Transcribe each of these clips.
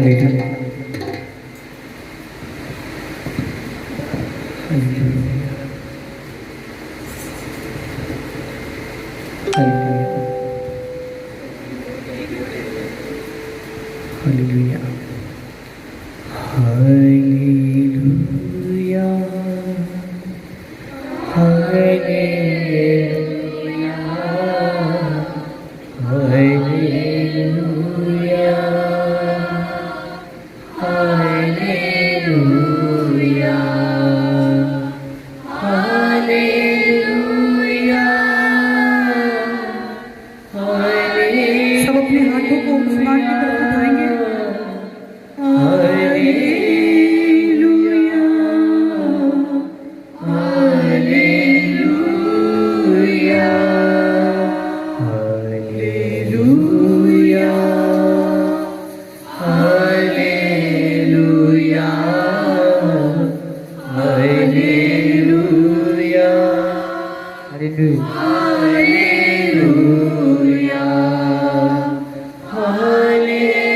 Hallelujah, hallelujah, hallelujah, hallelujah, hallelujah, hallelujah, hallelujah, hallelujah. सब अपने हाथों को आसमान की तरफ उठाएंगे। Hallelujah, hallelujah, hallelujah, hallelujah, hallelujah, hallelujah, hallelujah,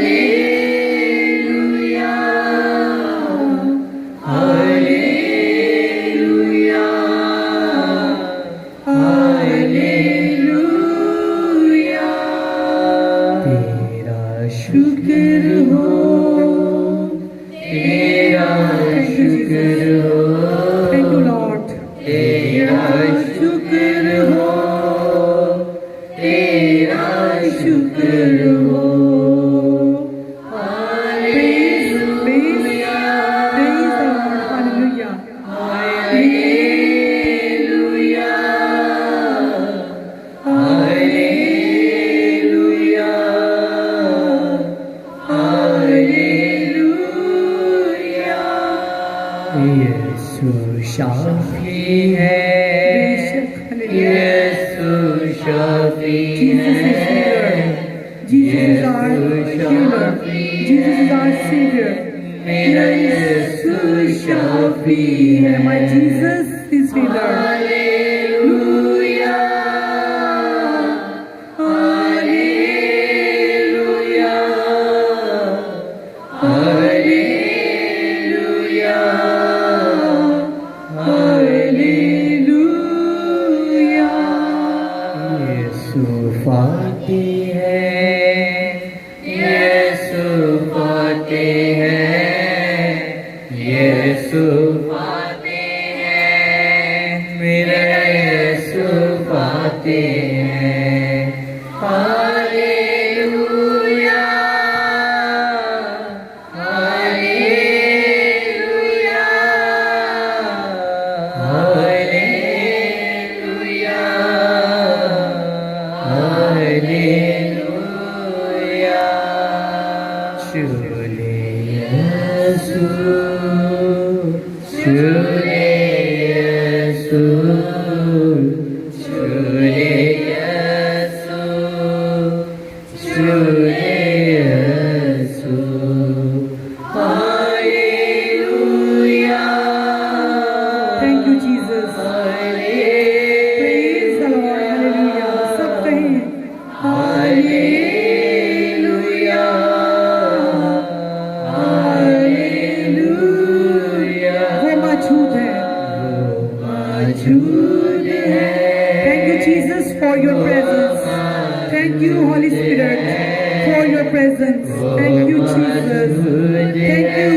hallelujah, hallelujah, hallelujah. तेरा शुक्र हो, तेरा शुक्र हो, थैंक यू लॉर्ड। तेरा शुक्र हो, तेरा शुक्र हो, hallelujah, hallelujah, hallelujah, hallelujah, hallelujah. यीशु शाफी है, यीशु शाफी है, Jesus is our healer. Jesus is our savior. मेरा यीशु शाफी है, my Jesus is healer. Hallelujah, hallelujah, hallelujah, hallelujah. यीशु फाती है, यीशु फाती है, यीशु फाती है, मेरा यीशु फाती है। Hallelujah, hallelujah, hallelujah, hallelujah. चले यीशु, चले यीशु, चले यीशु, चले यीशु। Hallelujah, thank you Jesus, praise the Lord, hallelujah. सब कहें हालेलुया, हालेलुया। वो मौजूद है, वो मौजूद है। Thank you Jesus for your presence. Thank you Holy Spirit for your presence. Thank you Jesus. Thank you.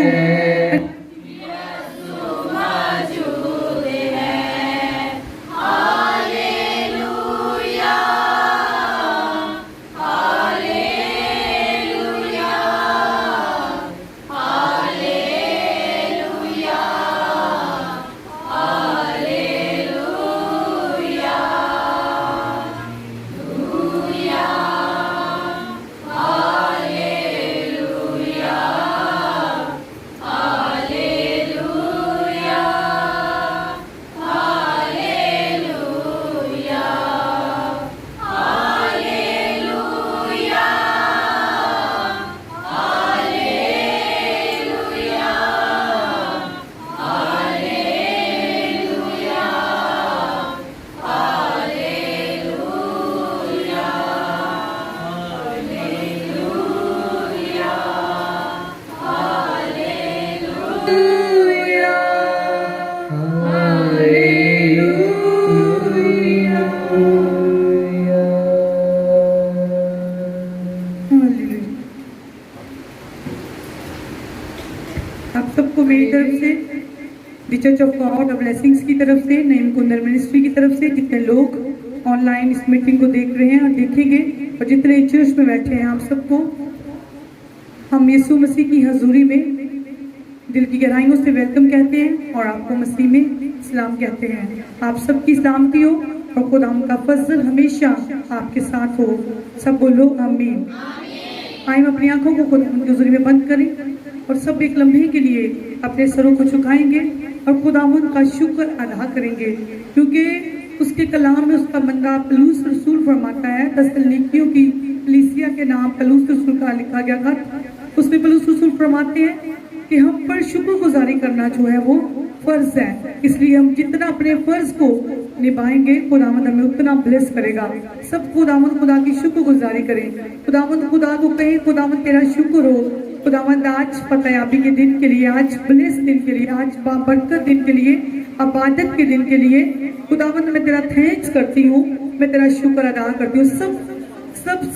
The church of God और blessings की तरफ से, नईम कुंदर मिनिस्ट्री की तरफ से, जितने लोग ऑनलाइन इस मीटिंग को देख रहे हैं और देखेंगे और जितने चर्च में बैठे हैं, आप सबको हम यीशु मसीह की हजूरी में दिल की गहराइयों से वेलकम कहते हैं और आपको मसीह में सलाम कहते हैं। आप सबकी सलामती हो और खुदाम का फजल हमेशा आपके साथ हो। सब बोलो आमीन। आइए हम अपनी आंखों को खुदा की हजूरी में बंद करें और सब एक लम्हे के लिए अपने सरों को झुकाएंगे और खुदावंद का शुक्र अदा करेंगे, क्योंकि उसके कलाम में उसका बंदा पलूस रसूल फरमाता है, तसल्लीकियों की कलीसिया के नाम पलूस रसूल का लिखा गया था, उसमें पलूस रसूल फरमाते हैं कि हम पर शुक्रगुजारी करना जो है वो फर्ज है। इसलिए हम जितना अपने फर्ज को निभाएंगे खुदावंद हमें उतना ब्लेस करेगा। सब खुदावंद खुदा की शुक्रगुजारी करें, खुदावंद खुदा को कहें खुदावंद तेरा शुक्र हो। खुदावंद आज फतेहाबी के दिन के लिए, आज ब्लेस दिन के लिए, आज बाबरकत दिन के लिए, अबादत के दिन के लिए खुदावंद मैं तेरा थैंक्स करती हूँ, मैं तेरा शुक्र अदा करती हूँ। सब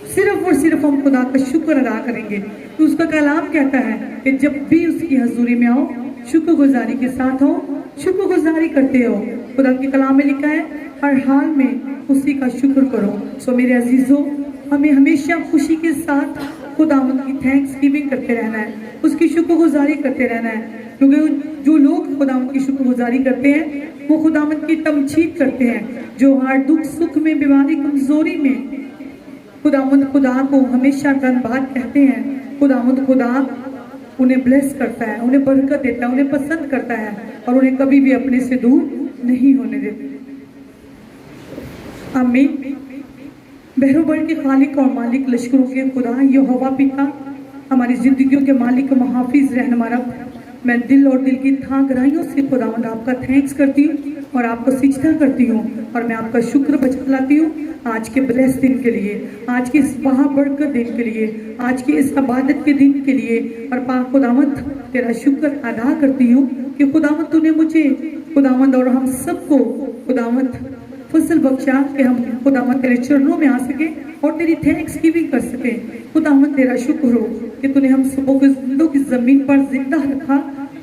सिर्फ और सिर्फ हम खुदा का शुक्र अदा करेंगे। तो उसका कलाम कहता है कि जब भी उसकी हजूरी में आओ शुक्रगुजारी के साथ हो, शुक्रगुजारी करते हो। खुदा के कलाम में लिखा है हर हाल में उसी का शुक्र करो। सो मेरे अजीजों, हमें हमेशा खुशी के साथ खुदावंद की थैंक्स गिविंग करते रहना है, उसकी शुक्रगुजारी करते रहना है, क्योंकि जो लोग खुदावंद की शुक्रगुजारी करते हैं वो खुदावंद की तमजीद करते हैं। जो हर दुख सुख में, बीमारी कमजोरी में खुदावंद खुदा को हमेशा धन्यवाद कहते हैं, खुदावंद खुदा उन्हें ब्लेस करता है, उन्हें बरकत देता है, उन्हें पसंद करता है और उन्हें कभी भी अपने से दूर नहीं होने देता। आमीन। बहरोबर के खालिक और मालिक, लश्करों के खुदा यहोवा पिता, हमारी जिंदगियों के मालिक, मुहाफिज, रहनुमा रब, मैं दिल और दिल की थाह गहराइयों से खुदावंद आपका थैंक्स करती हूँ और आपको सिजदा करती हूँ और मैं आपका शुक्र बजलाती हूँ आज के ब्लेस दिन के लिए, आज के इस बरकत दिन के लिए, आज की इस इबादत के दिन के लिए। और पाक खुदावंद तेरा शुक्र अदा करती हूँ कि खुदावंद तूने मुझे खुदावंद और हम सबको खुदावंद फसल बख्शा कि हम खुदावंद तेरे चरणों में आ सके और तेरी थैंक्स गिविंग कर सके। खुदावंद तेरा शुक्र हो कि तूने हम सबों को जिंदों की जमीन पर जिंदा रखा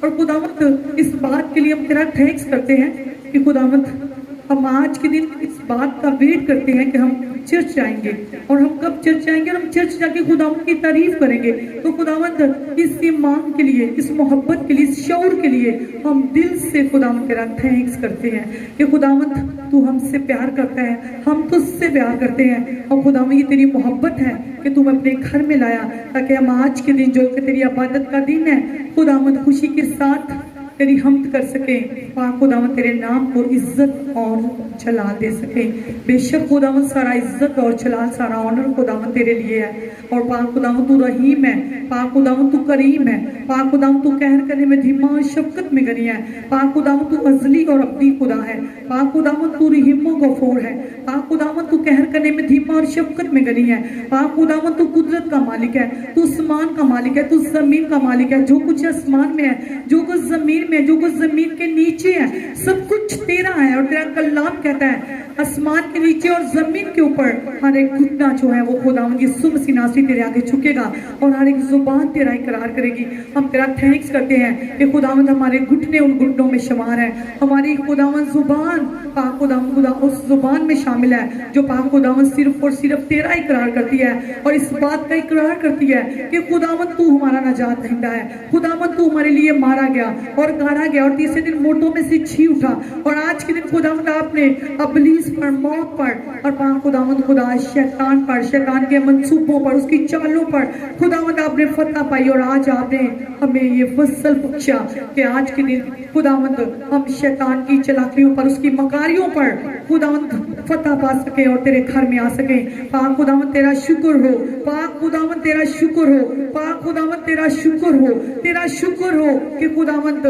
और खुदावंद इस बात के लिए हम तेरा थैंक्स करते हैं कि खुदावंद हम आज के दिन इस बात का वेट करते हैं कि हम चर्च जाएंगे और हम कब चर्च जाएंगे और हम चर्च जाके खुदावंद की तारीफ करेंगे। तो खुदावंद इस ईमान के लिए, इस मोहब्बत के लिए, इस शौर के लिए हम दिल से खुदावंद तेरा थैंक्स करते हैं कि खुदावंद तू हमसे प्यार करता है, हम तुझसे प्यार करते हैं और खुदावंद ये तेरी मोहब्बत है कि तू अपने घर में लाया ताकि हम आज के दिन जो कि तेरी इबादत का दिन है खुदावंद खुशी के साथ तेरी हमद कर सके। पाक खुदावंद तेरे नाम को इज्जत और जलाल दे सके। बेशक खुदावंद सारा इज्जत और जलाल, सारा ऑनर खुदावंद तेरे लिए है। और पाक खुदावंद तू रहीम है, पाक खुदावंद तू करीम है, पाक खुदावंद तू कहर करने में धीमा और शफकत में गनी है, पाक खुदावंद तू अजली और अब्दी खुदा है, पाक खुदावंद तू रहीम और गफूर है, पाक खुदावंद तू कहर करने में धीमा और शफकत में गनी है, पाक खुदावंद तू कुदरत का मालिक है, तू आसमान का मालिक है, तू जमीन का मालिक है। जो कुछ आसमान में है, जो कुछ जमीन में, जो कुछ जमीन के नीचे है, सब कुछ तेरा है। और तेरा कलाम कहता है आसमान के नीचे और जमीन के ऊपर हर एक घुटना जो है वो खुदावंद यीशु मसीह नासरी तेरे आगे झुकेगा और हर एक जुबान तेरा इकरार करेगी। हम तेरा थैंक्स करते हैं कि खुदावंद हमारे घुटने उन घुटनों में शुमार है, हमारी खुदावंद जुबान पाक खुदावंद खुदा उस जुबान में शामिल है जो पाक खुदावंद सिर्फ और सिर्फ तेरा इकरार करती है और इस बात का इकरार करती है कि खुदावंद तू हमारा नजात दहिंदा है, खुदावंद तू हमारे लिए मारा गया और गाड़ा गया और तीसरे दिन मोटों में से जी उठा और आज के दिन खुदावंद आपने अबलीस पर, मौत पर और पाक खुदावंद खुदा शैतान पर, शैतान के मंसूबों पर, उसकी चालों पर खुदावंद आपने फतह पाई और आज आपने हमें ये फसल बख्शा कि आज के दिन खुदावंद हम शैतान की चलाकियों पर, उसकी मकारियों पर खुदावंद फतह पा सके और तेरे घर में आ सके। पाक खुदावंद तेरा शुक्र हो, पाक खुदावंद तेरा शुक्र हो, पाक खुदावंद तेरा शुक्र हो, तेरा शुक्र हो कि खुदावंद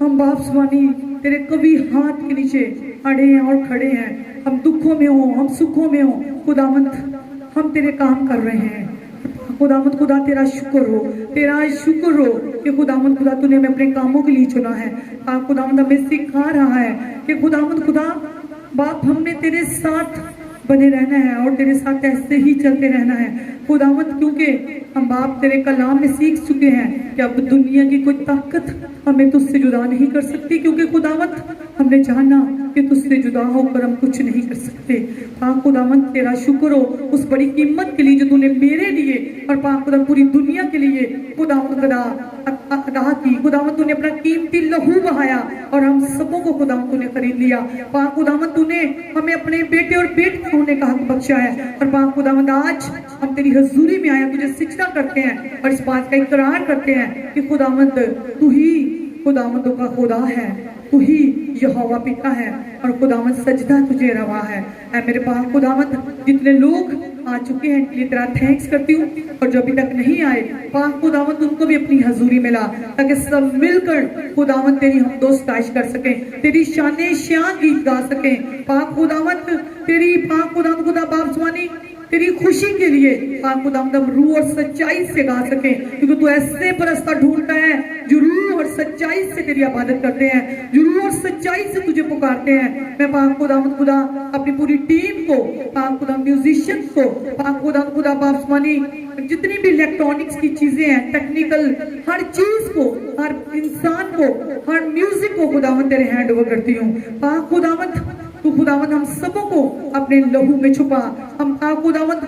हम बाप स्वामी तेरे कभी हाथ के नीचे अड़े हैं और खड़े हैं। हम दुखों में हो, हम सुखों में हो, खुदावंद हम तेरे काम कर रहे हैं। खुदावंद खुदा तेरा शुक्र हो, तेरा शुक्र हो कि खुदावंद खुदा तूने हमें अपने कामों के लिए चुना है। आप खुदावंद हमें सिखा रहा है कि खुदावंद खुदा बाप हमने तेरे साथ बने रहना है और तेरे साथ ऐसे ही चलते रहना है खुदावंद, क्योंकि हम बाप तेरे कलाम में सीख चुके हैं कि अब दुनिया की कोई ताकत हमें तुझसे जुदा नहीं कर सकती, क्योंकि खुदावंद हमने जाना कि तुझसे जुदा होकर हम कुछ नहीं कर सकते। पाक खुदावंद तेरा शुक्र हो उस बड़ी कीमत के लिए जो तूने मेरे लिए और पाक खुदा पूरी दुनिया के लिए खुदावंद अदा की। खुदावंद तूने अपना कीमती लहू बहाया और हम सबों को खुदावंद तूने खरीद लिया। पाक खुदावंद तूने हमें अपने बेटे और बेटी होने का हक बख्शा है। और पाक खुदावंद आज हम तेरी हजूरी में आए, तुझे सिजदा करते हैं और इस बात का इकरार करते हैं कि खुदावंद तू ही खुदावंदों का खुदा है, तू ही यहोवा पिता है और खुदावंद सजदा तुझे रवा है। ऐ मेरे पाक खुदावंद जितने लोग आ चुके हैं इनके लिए तेरा थैंक्स करती हूँ, और जो अभी तक नहीं आए पाक खुदावंद उनको भी अपनी हजूरी में ला, ताकि सब मिलकर खुदावंद तेरी हम दो सताइश कर सकें, तेरी शाने शान गीत गा सकें। पाक खुदावंद तेरी पाक खुदावंद खुदा बाप स्वानी तेरी खुशी के लिए पाक खुदावंद हम रूह और सच्चाई से गा सकें, क्योंकि तू ऐसे परस्ता ढूंढता है जो रूह और सच्चाई से तेरी इबादत करते हैं, जो रूह और सच्चाई से तुझे पुकारते हैं। मैं पाक खुदावंद खुदा अपनी पूरी टीम को, पाक खुदा म्यूजिशियंस को, पाक खुदावंद खुदा बाप स्वानी जितनी भी इलेक्ट्रॉनिक्स की चीजें हैं, टेक्निकल हर चीज को, हर इंसान को, हर म्यूजिक को खुदावंद तेरे हैंड ओवर करती हूँ। पाक खुदावंद तू खुदावंद हम सबों को अपने लहू में छुपा। हम पाक खुदावंद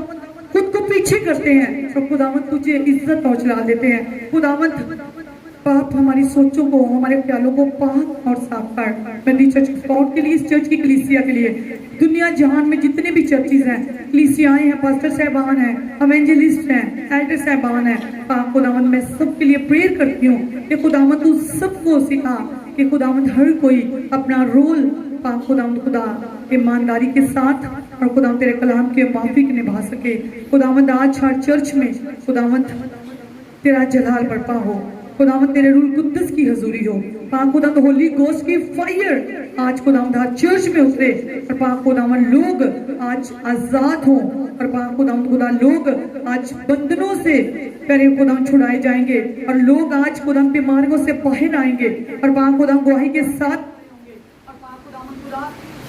खुद को पीछे करते हैं तो खुदावंद तुझे इज्जत पहुंचा देते हैं। खुदावंद पाप हमारी सोचों को, हमारे ख्यालों को पाक और साफ कर। मैं दी चर्च स्पॉट के लिए, इस चर्च की कलीसिया के लिए, दुनिया जहान में जितने भी चर्चेज हैं, कलीसियाएं हैं, पास्टर साहबान हैं, एवेंजलिस्ट हैं, एल्डर साहबान हैं, पाक खुदावंद मैं सबके लिए प्रेयर करती हूँ कि खुदावंद तू सबको सिखा कि खुदावंद हर कोई अपना रोल पाक खुदावंद खुदा ईमानदारी के साथ और खुदावंद तेरे कलाम के माफिक निभा सके। खुदावंद आज हर चर्च में खुदावंद तेरा जलाल बरपा हो, खुदावंद तेरे रूह कुद्दस की हजूरी हो। पाक खुदावंद होली गोस्ट की फायर आज खुदावंद हर चर्च में उतरे और पाक खुदावंद लोग आज आजाद हों और पाक खुदावंद खुदा लोग आज बंधनों से पहले खुदावंद छुड़ाए जाएंगे और लोग आज खुदावंद बीमारियों से बाहर आएंगे और पाक खुदावंद गवाही के साथ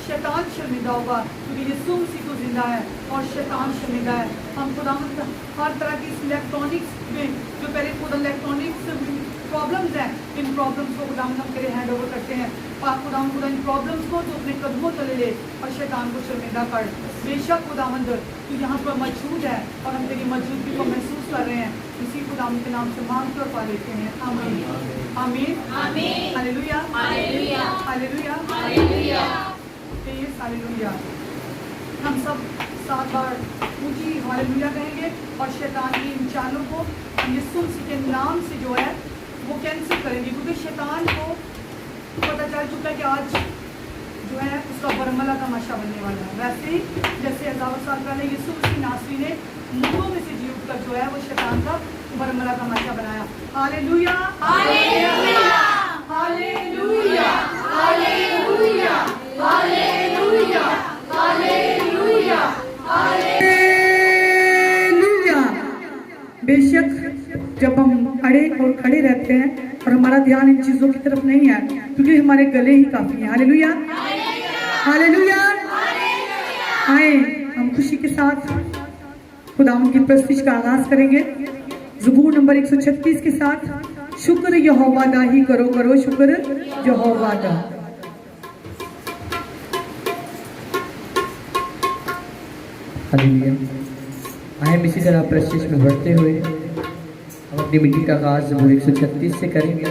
शैतान शर्मिंदा होगा, क्योंकि यीशु मसीह तो जिंदा है और शैतान शर्मिंदा है। हम खुदावंद हर तरह की इलेक्ट्रॉनिक्स में जो पहले खुदा इलेक्ट्रॉनिक्स प्रॉब्लम्स हैं, इन प्रॉब्लम्स को खुदावंद हम तेरे हैंड ओवर करते हैं। पाक खुदावंद खुदा इन प्रॉब्लम्स को तो अपने कदमों तले ले और शैतान को शर्मिंदा कर। बेशक खुदावंद तू यहाँ पर मौजूद है और हम तेरी मौजूदगी को महसूस कर रहे हैं। इसी खुदावंद के नाम से मांग कर पा लेते हैं, आमीन आमीन आमीन hallelujah hallelujah hallelujah hallelujah hallelujah. हम सब 7 बार ऊंची हालेलुया कहेंगे और शैतान की इन चालों को यीशु मसीह के नाम से जो है वो कैंसिल करेंगे, क्योंकि शैतान को पता चल चुका है कि आज जो है उसका बरमला तमाशा बनने वाला है। वैसे ही जैसे 1000 साल पहले यीशु मसीह नासरी ने मुर्दों में से जी उठकर जो है वो शैतान का बरमला तमाशा बनाया। Hallelujah hallelujah hallelujah hallelujah hallelujah hallelujah hallelujah. बेशक जब हम अड़े और खड़े रहते हैं और हमारा ध्यान इन चीजों की तरफ नहीं है, क्योंकि हमारे गले ही काफी हैं। Hallelujah hallelujah. आए हम खुशी के साथ खुदावंद की प्रस्तुति का आगाज करेंगे ज़बूर नंबर 136 के साथ। शुक्र यहोवा दा ही करो करो शुक्र यहोवा दा। हालेलुया। आए हम इसी तरह प्रस्तुति में बढ़ते हुए हम अपनी मीटिंग का आगाज ज़बूर 136 से करेंगे।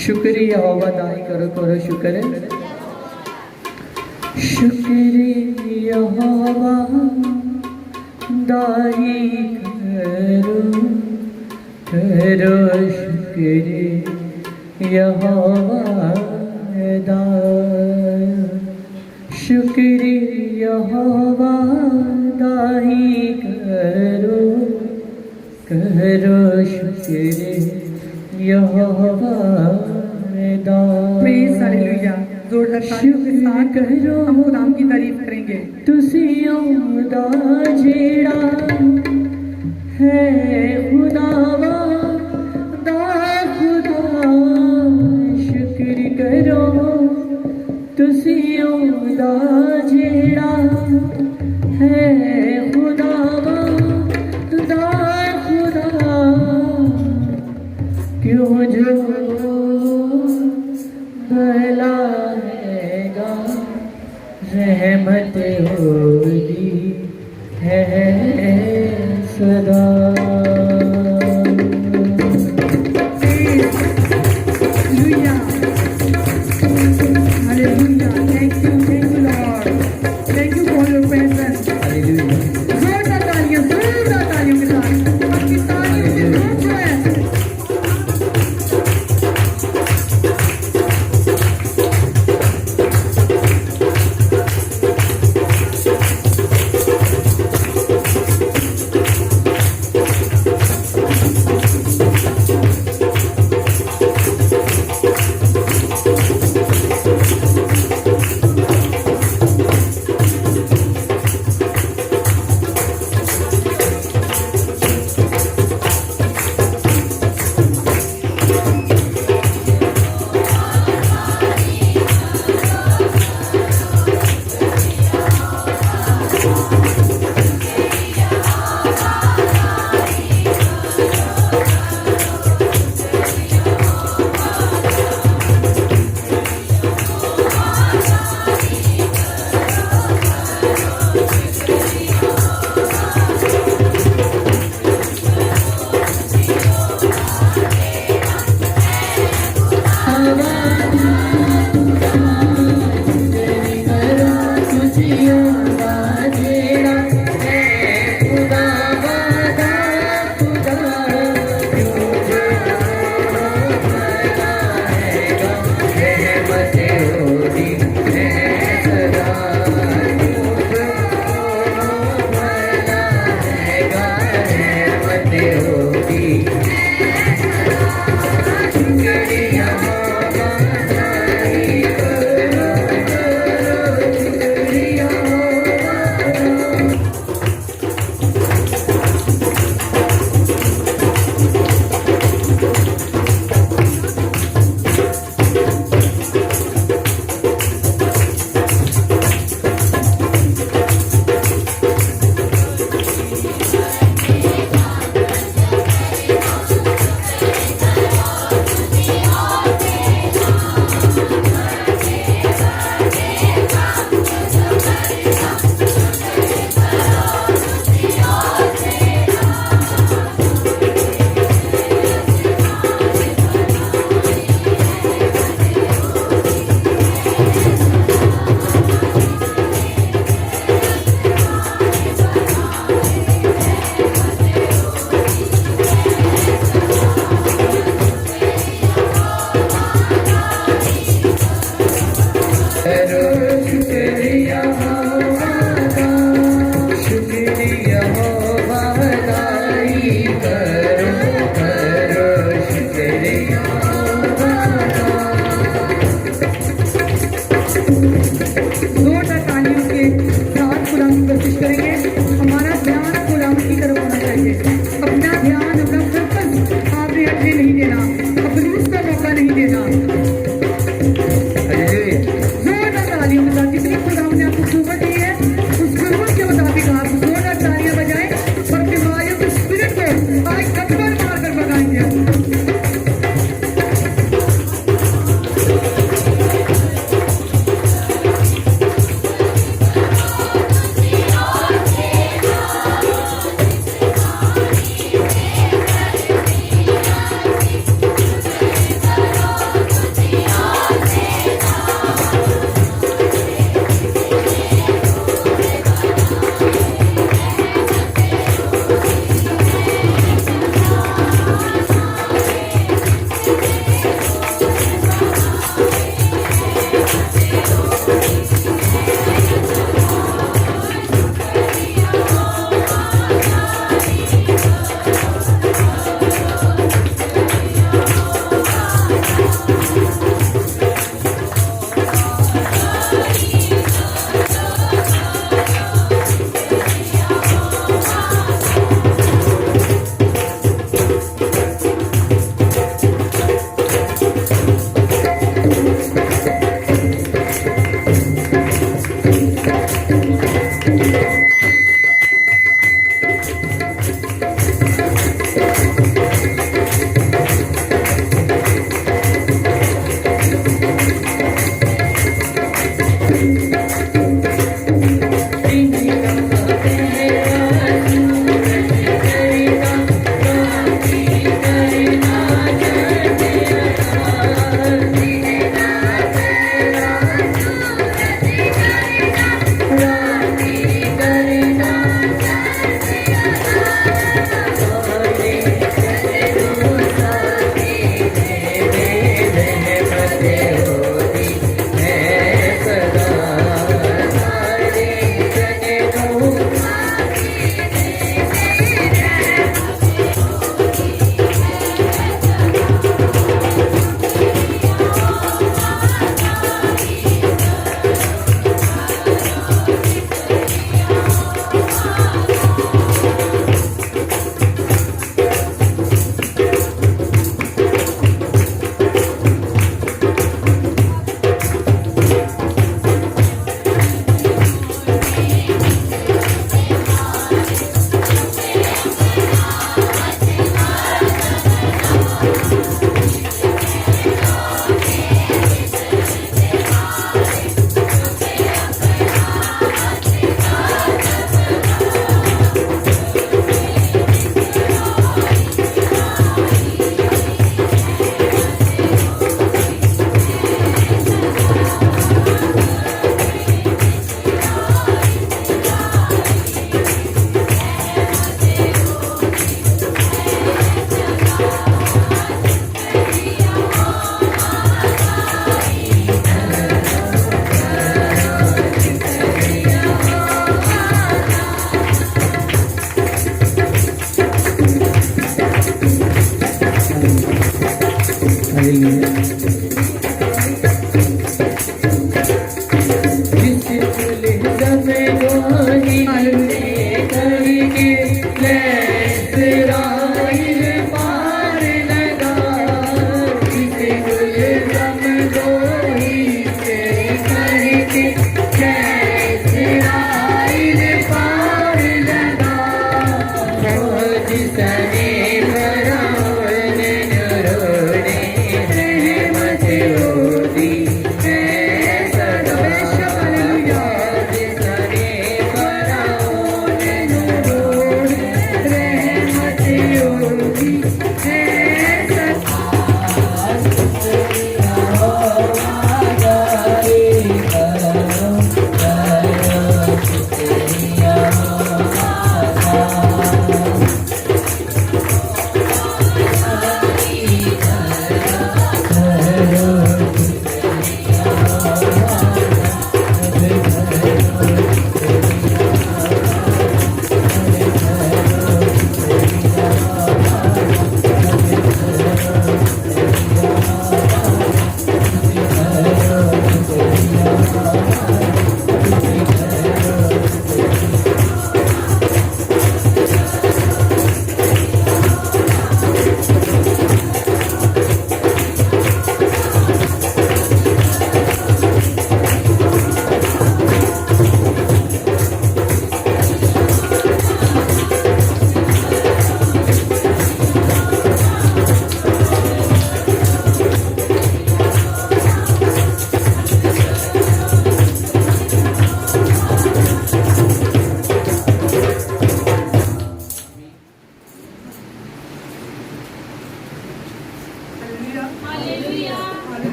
शुक्र यहोवा दा ही करो करो शुक्र शुक्र यहोवा दा ही करो करो शुक्र यहोवा दा। शुक्र यहोवा दा ही करो करो शुक्र यहोवा दा। Praise hallelujah. जोरदार तालियों के साथ करो हम खुदाम की तारीफ करेंगे। तुसी औदा जेड़ा है खुदावा दा खुदा शुक्र करो। तुसी औदा जेड़ा है खुदा खुदा खुदा क्यों मुझको बहलाएगा रहमत होती है सदा। Hallelujah. Hallelujah. Thank you, Lord. Thank you for your presence. Hallelujah जोरदार तालियों के साथ आपकी तालियों की धूप जो है।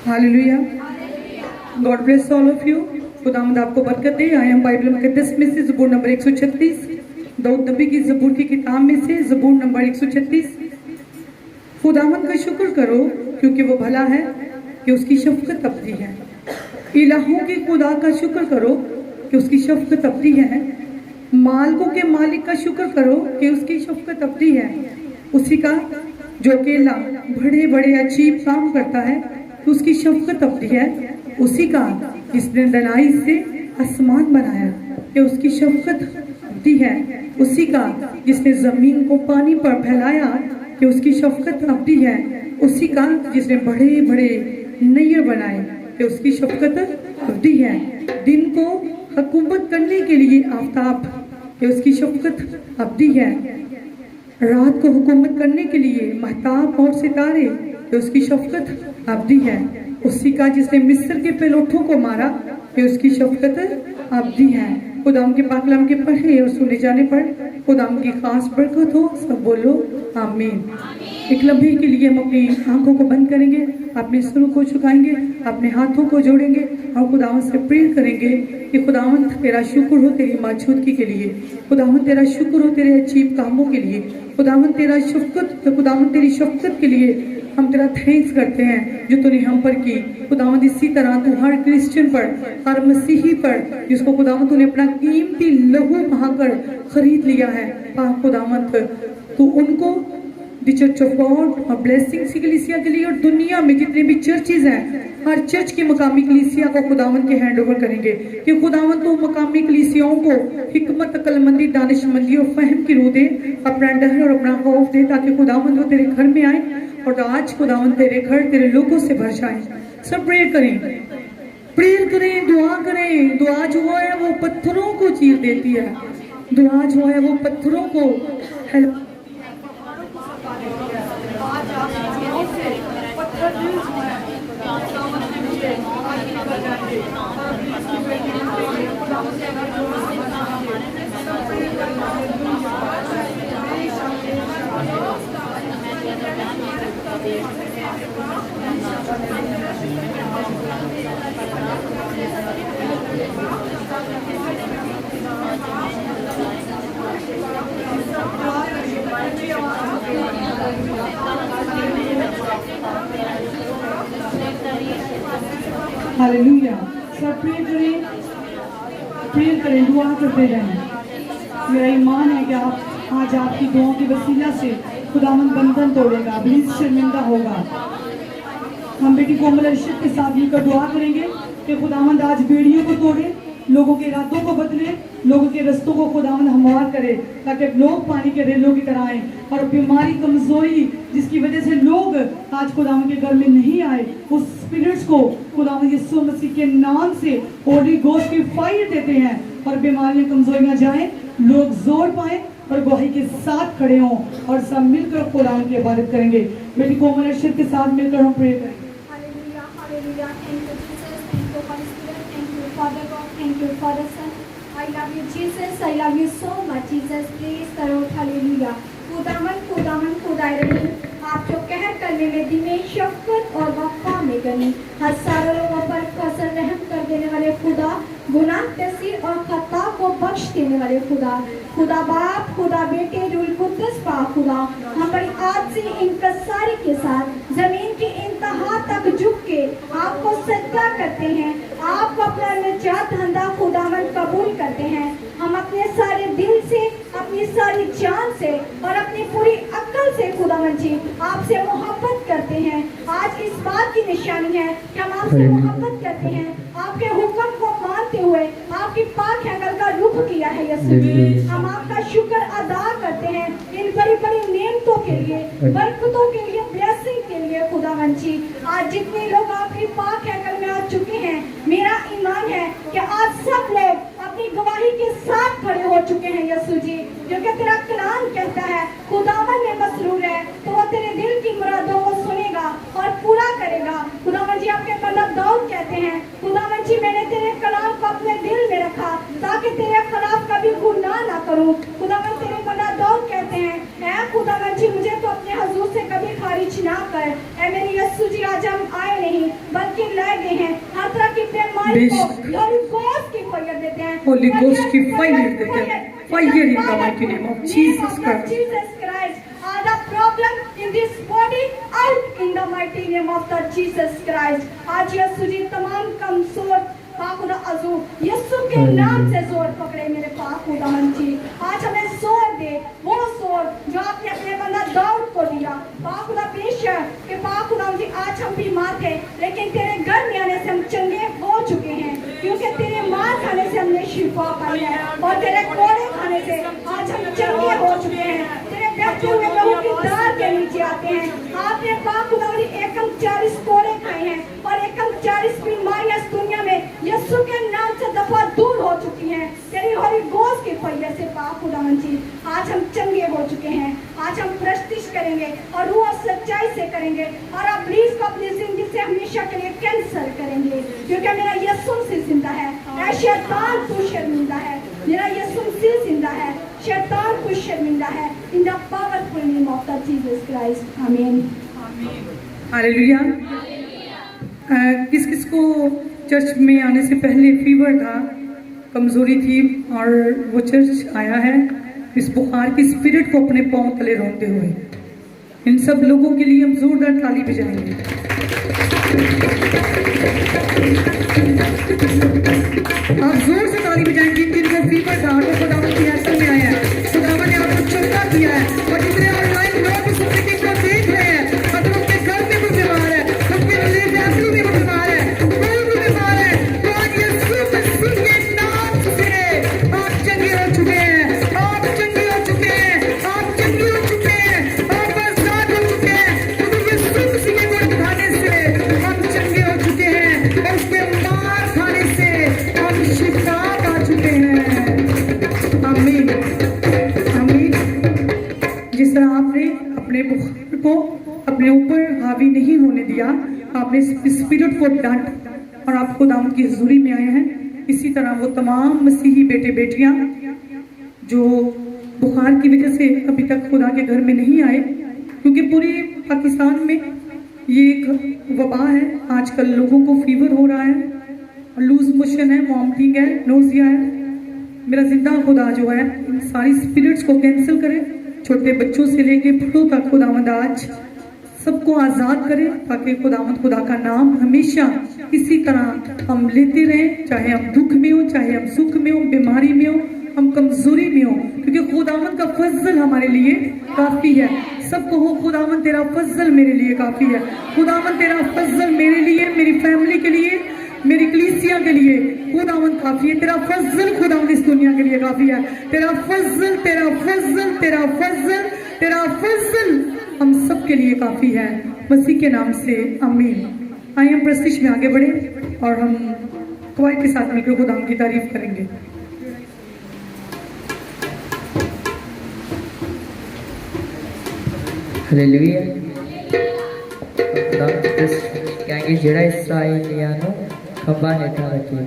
Hallelujah. God bless all of you. खुदावंद आपको बरकत दे। आई एम बाइबल मुकद्दस में से ज़बूर नंबर 136, दाऊद नबी की ज़बूर की किताब में से ज़बूर नंबर 136। खुदावंद का शुक्र करो क्योंकि वो भला है कि उसकी शफ़क़त अबदी है। इलाहों के खुदा का शुक्र करो कि उसकी शफ़क़त अबदी है। मालिकों के मालिक का शुक्र करो कि उसकी शफ़क़त अबदी है। उसी का जो अकेला बड़े बड़े अजीब काम करता है तो उसकी शफ़क़त अबदी है। उसी का जिसने दनाई से आसमान बनाया कि उसकी शफ़क़त अबदी है। उसी का जिसने ज़मीन को पानी पर फैलाया कि उसकी शफ़क़त अबदी है। उसी का जिसने बड़े बड़े नैयर बनाए कि उसकी शफ़क़त अबदी है। दिन को हुकूमत करने के लिए आफ्ताब कि उसकी शफ़क़त अबदी है। रात को हुकूमत करने के लिए महताब और सितारे कि उसकी शफ़क़त अबदी है। उसी का जिसने मिस्र के पेलोठों को मारा कि उसकी शफ़क़त अबदी है। खुदाम के पाक कलाम के पढ़े और सुने जाने पर खुदाम की खास बरकत हो। सब बोलो आमीन। एक लम्हे के लिए हम अपनी आंखों को बंद करेंगे, अपने सिरों को झुकाएंगे, अपने हाथों को जोड़ेंगे और खुदावंद से प्रेयर करेंगे कि खुदावंद तेरा शुक्र हो तेरी मौजूदगी के लिए। खुदावंद तेरा शुक्र हो तेरे अजीब कामों के लिए। खुदावंद तेरा शफ़क़त, खुदावंद तेरी शफ़क़त के लिए हम तेरा थैंक्स करते हैं जो तूने हम पर की। खुदावंद इसी तरह तू हर क्रिश्चियन पर, हर मसीही पर जिसको खुदावंद तूने अपना कीमती लहू बहाकर खरीद लिया है, खुदावंद तू उनको द चर्च ऑफ गॉड और ब्लेसिंग्स की कलीसिया के लिए और दुनिया में जितने भी चर्चेज हैं हर चर्च की मकामी कलीसिया को खुदावंद के हैंड ओवर करेंगे कि खुदावंद तो मकामी कलीसियाओं को हिकमत, अक्लमंदी, दानिशमंदी और फहम की रूह दे, अपना डर और अपना खौफ दे ताकि खुदावंद वो तेरे घर में आए और आज खुदावंद तेरे घर तेरे लोगों से भर जाए। सब प्रेयर करें, प्रेयर करें, दुआ करें। दुआ जो है वो पत्थरों को चीर देती है। दुआ जो है वो पत्थरों को हेल्प हालेलुया। सब प्रेयर करें, दुआ करते रहें। मेरा ईमान है कि आप आज आपकी दुआओं की वसीला से खुदावंद बंधन तोड़ेगा, प्लीज शर्मिंदा होगा। हम बेटी कोमल अर्शद के साथ मिलकर दुआ करेंगे कि खुदावंद आज बेड़ियों को तोड़े, लोगों के इरादों को बदले, लोगों के रस्तों को खुदावंद हमवार करे, ताकि लोग पानी के रेलों की तरह आए और बीमारी कमजोरी जिसकी वजह से लोग आज खुदावंद के घर में नहीं आए, उस स्पिरिट्स को खुदावंद यीशु मसीह के नाम से होली गोश्त की फायर देते हैं और बीमारियां कमजोरियां जाएं, लोग जोर पाएं और गवाही के साथ खड़े हों और सब मिलकर खुदावंद की इबादत करेंगे। बेटी कोमल अर्शद के साथ मिलकर हम प्रे करेंगे। Hallelujah, hallelujah. Thank you, Jesus. Thank you, Holy Spirit. Thank you, Father God. Thank you, Father Son. I love you, Jesus. I love you so much, Jesus. Please करो Hallelujah. खुदावन खुदावन खुदाए रही, आप जो कहर करने में दिने शफ़क़त और वफ़ा में गनी, हज़ारों लोगों पर फजल रहम कर देने वाले खुदा, गुनाह तस्वीर और खता को बख्श देने वाले खुदा, खुदा बाप, खुदा बेटे, रूल कुद्दस पाक खुदा, हम बड़ी आज से इंकसारी के साथ जमीन की इंतहा तक झुक के आपको सजदा करते हैं, आपको अपना निजात धंधा खुदावन कबूल करते हैं। हम अपने सारे दिल से, अपनी सारी जान से और अपनी पूरी अक्ल से खुदावन जी आपसे मोहब्बत करते हैं। आज इस बात की निशानी है कि हम आपसे मोहब्बत करते हैं, आपके हुक्म को मानते हुए आपकी पाक हैकल का रुख किया है यीशु जी। हम आपका शुक्र अदा करते हैं इन बड़ी बड़ी नेमतों के लिए, बरकतों के लिए, ब्लेसिंग के लिए खुदावन जी। आज जितने लोग आपकी पाक हैकल में आ चुके हैं, मेरा ईमान है कि आज सब लोग अपनी गवाही के साथ खड़े हो चुके हैं यीशु जी, क्योंकि तेरा कलाम कहता है खुदावन में मसरूर है तो वो तेरे दिल की मुरादों को सुनेगा और पूरा करेगा। खुदावन जी आपके बंदा दाऊद कहते हैं, खुदावन जी मैंने तेरे कलाम को अपने दिल में रखा ताकि तेरे खिलाफ कभी गुनाह ना करूं। खुदावन तेरे बंदा दाऊद कहते हैं, ऐ खुदावन जी मुझे तो अपने हुजूर से कभी खारिज ना कर। ऐ मेरे यीशु जी आज हम आए नहीं बल्कि लाए गए हैं, हर तरह की बीमारी को होली गोश्त की फायर देते हैं, होली गोश्त की फायर देते हैं, fire in the mighty name of Jesus Christ. Jesus Christ, all the problem in this body out in the mighty name of the Jesus Christ. आज यीशु जी तमाम कमजोर पाकुदा अजू यीशु के नाम से जोर पकड़े मेरे पाकुदा जी। आज हमें जोर दे, वो जोर जो आपने अपने बंदा दाऊद को दिया। पाकुदा बेशक कि पाकुदा जी आज हम बीमार थे लेकिन तेरे घर में आने से हम चंगे हो चुके हैं, क्योंकि तेरे मार खाने से हमने शिफा पाई है और तेरे कोड़े खाने से आज हम चंगे हो चुके हैं। तेरे बैठे हुए लोगों की दाल के नीचे आते हैं। आपने पाकुदा एकम 40 कोड़े खाए हैं और एकम 40 बीमारियां इस दुनिया में यीशु के नाम से दफा दूर हो चुकी हैं। तेरी होली गोश्त के फैले से पाक खुदावन जी आज हम चंगे हो चुके हैं। आज हम प्रस्तिश करेंगे और रूह और सच्चाई से करेंगे और अब्लीस को अपनी जिंदगी से हमेशा के लिए कैंसल करेंगे, क्योंकि मेरा यीशु से जिंदा है। ऐ शैतान तू शर्मिंदा है, मेरा यीशु से जिंदा है, शैतान तू शर्मिंदा है। In the powerful name of the Jesus Christ, आमीन। हालेलुया। किस किस को चर्च में आने से पहले फीवर था, कमजोरी थी और वो चर्च आया है इस बुखार की स्पिरिट को अपने पांव तले रोकते हुए? इन सब लोगों के लिए हम जोरदार ताली बजाएंगे। आप जोर से ताली बजाएंगे कि इनको फीवर था और वो खुदावन की हैसियत में आया है। खुदावन ने आपको चंगा किया है और जितने ऑनलाइन लोग इस मीटिंग को देख रहे हैं, मतलब उनके घर में वो बीमार है, उनके फैमिली में वो बीमार है, कोई भी बीमार है, तो आज यीशु मसीह के नाम से आप चंगे हो चुके हैं, आप चंगे हो चुके हैं, आप चंगे हो चुके हैं, आप आजाद हो चुके हैं, क्योंकि यीशु मसीह के गुण खाने से हम चंगे हो चुके हैं और उसके मार खाने से हम शिफा पा चुके हैं। आमीन, आमीन। जिस तरह आपने अपने बुखार को अपने ऊपर हावी नहीं होने दिया, आपने स्पिरिट को डांट और आप खुदावंद की हुजूरी में आए हैं, इसी तरह वो तमाम मसीही बेटे बेटियां जो बुखार की वजह से अभी तक खुदा के घर में नहीं आए, क्योंकि पूरे पाकिस्तान में ये एक वबा है। आजकल लोगों को फीवर हो रहा है, लूज मोशन है, वॉमिटिंग है, नोजिया है। मेरा जिंदा खुदा जो है इन सारी स्पिरिट्स को कैंसिल करे, छोटे बच्चों से लेके बड़ों तक खुदावंद आज सबको आजाद करे, ताकि खुदावंद खुदा का नाम हमेशा इसी तरह हम लेते रहें, चाहे हम दुख में हो, चाहे हम सुख में हो, बीमारी में हो, हम कमजोरी में हो, क्योंकि खुदावन का फजल हमारे लिए काफी है। सब कहो खुदावन तेरा फजल मेरे लिए काफी है। खुदावन तेरा फजल मेरे लिए, मेरी फैमिली के लिए, मेरी कलीसिया के लिए खुदावन काफी है। तेरा फजल खुदावन इस दुनिया के लिए काफी है। तेरा फजल, तेरा फजल, तेरा फजल, तेरा फजल हम सब के लिए काफी है। मसीह के नाम से आमीन। आइए हम प्रस्तिश में आगे बढ़े और हम कवायद के साथ मिलकर खुदावन की तारीफ करेंगे। हालेलुया। कहेंगे जेड़ा इसराइलियां नु खंबा हेठा रखे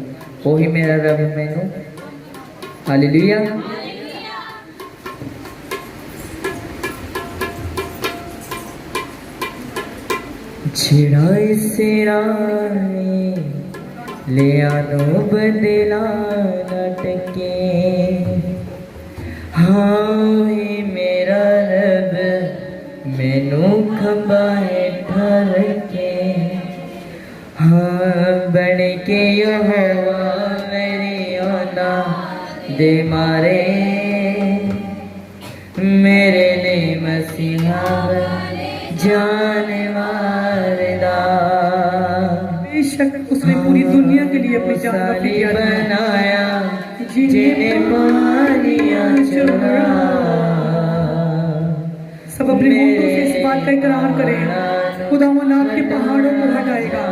वही मेरा रब मैनू। हालेलुया। जेड़ा इसराइलियां नु बदला न टके, हाँ ही मेरा रब मैनू खंबा हेठा रखे। हाँ बन के यहोवा मेरी औना दे मारे, मेरे लिए मसीहा जान मारदा। बेशक उसने पूरी दुनिया के लिए अपनी जान का फिदिया बनाया, जिन्हें पानियां चुरा। सब अपने मुंहों से इस बात का इकरार करें, खुदावन आपके पहाड़ों को हटाएगा।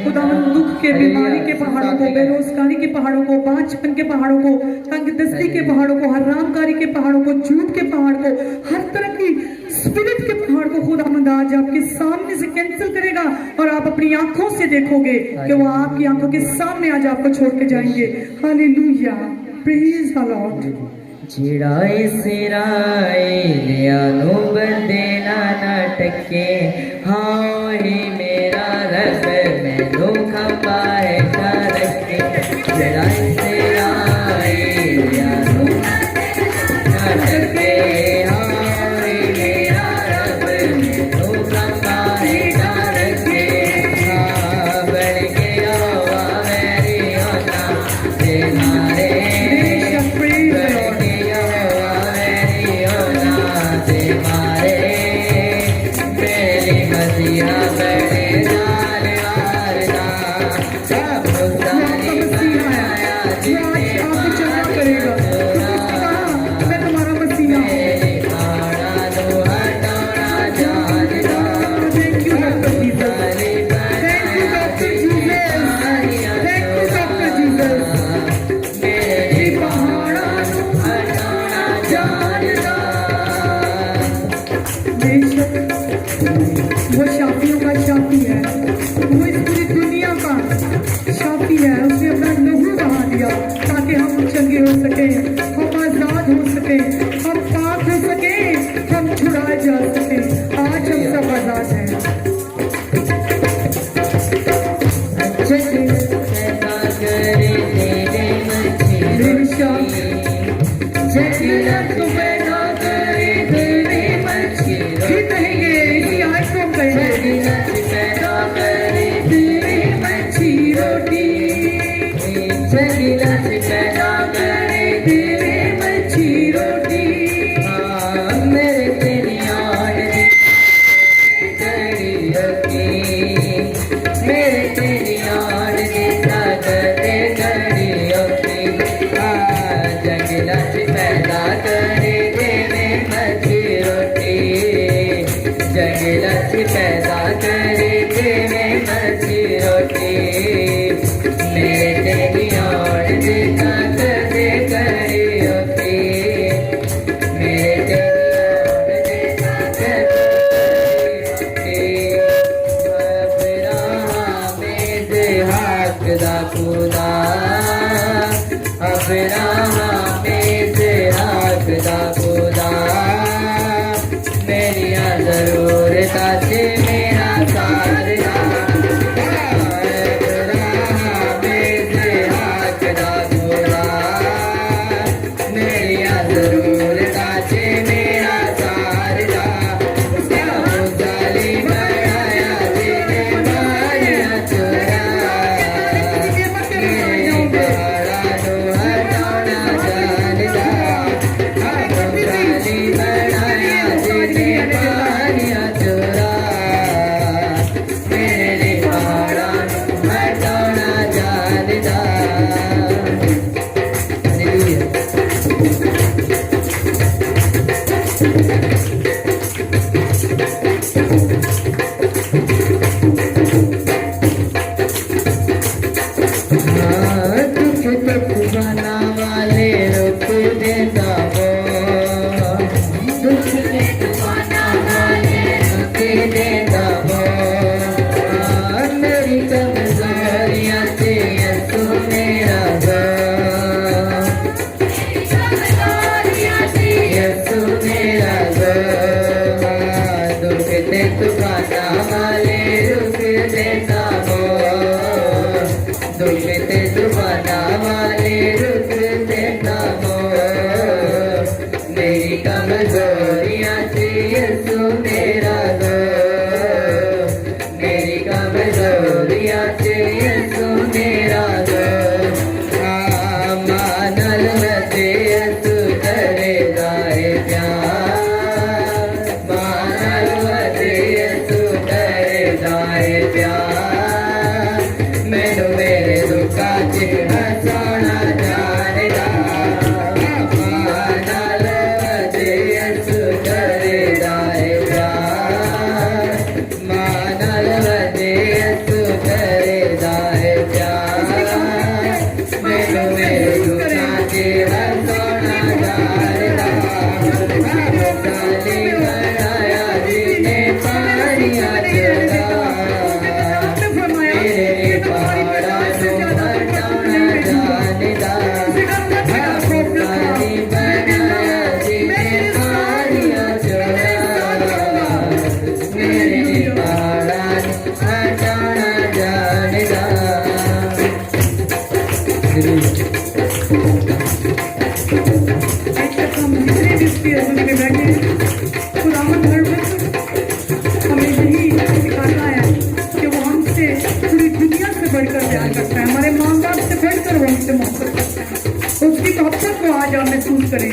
खुदावन दुख के, बीमारी के पहाड़ों को, बेरोजगारी के पहाड़ों को, बांझपन के पहाड़ों को, तंगदस्ती के पहाड़ों को, हरामकारी के पहाड़ों को, झूठ के पहाड़ को, हर तरह की स्पिरिट के पहाड़ को खुदावंद आज आपके सामने से कैंसिल करेगा और आप अपनी आंखों से देखोगे कि वो आपकी आंखों के सामने आज आपको छोड़ के जाएंगे। Hallelujah, praise the Lord. जेड़ा इसराइलियां नु बदला न टके, हाँ ही मेरा रब मैनू खंबा हेठा रखे। जेड़ा इसराइलियां नु बदला न टके, हाँ ही मेरा रब मैनू खंबा हेठा रखे। हाँ बन के यहोवा मेरी औना दे मारे, वो शाफियों का शाफी है, वो इस पूरी दुनिया का शाफी है। उसने अपना लहू बहा दिया ताकि हम चंगे हो सके, हम आजाद हो सके, हम पाक हो सके, हम छुड़ाए जा सके। आज हम सब आजाद हैं। पैदा करे तेरे मची रोटी, मेरे तेरी और देता करे करी होती, मेरे तेरी और देता करे अब्राहम दे हाथ दा खुदा, अब्राहम दे हाथ दा खुदा, मेरिया जरूरता से मेरा सारा हाथ दा खुदा, मेरिया जरूरता से मेरा सारा जाली बनाया जिने मारिया चुरा, मेरी बड़ा नो हटाना जानदा। यीशु मेरा दोस्त, मेरी कमजोरियां से यीशु मेरा दोस्त। मानल मते यीशु करेगा है प्यार, मानल मते यीशु करेगा है प्यार। मैनू मेरे दुखा च हसाना जानेगा, मानल मते यीशु करेगा है प्यार, मानल मते यीशु करेगा है प्यार। मैनू मेरे दुखा च हसाना जानेगा, साली बनाया जिसने पानिया चढ़ा, मेरे पहाड़ा को हटाना जानेगा। साली बनाया जिसने पानिया चढ़ा, मेरे पहाड़ा को हटाना जानेगा। खुदावंद हर वक्त हमें यही सिखाता है कि वो हमसे पूरी दुनिया से बढ़कर प्यार करता है, हमारे माँ बाप से बढ़कर वो हमसे मोहब्बत करता है। उसकी मोहब्बत को आज आप महसूस करें।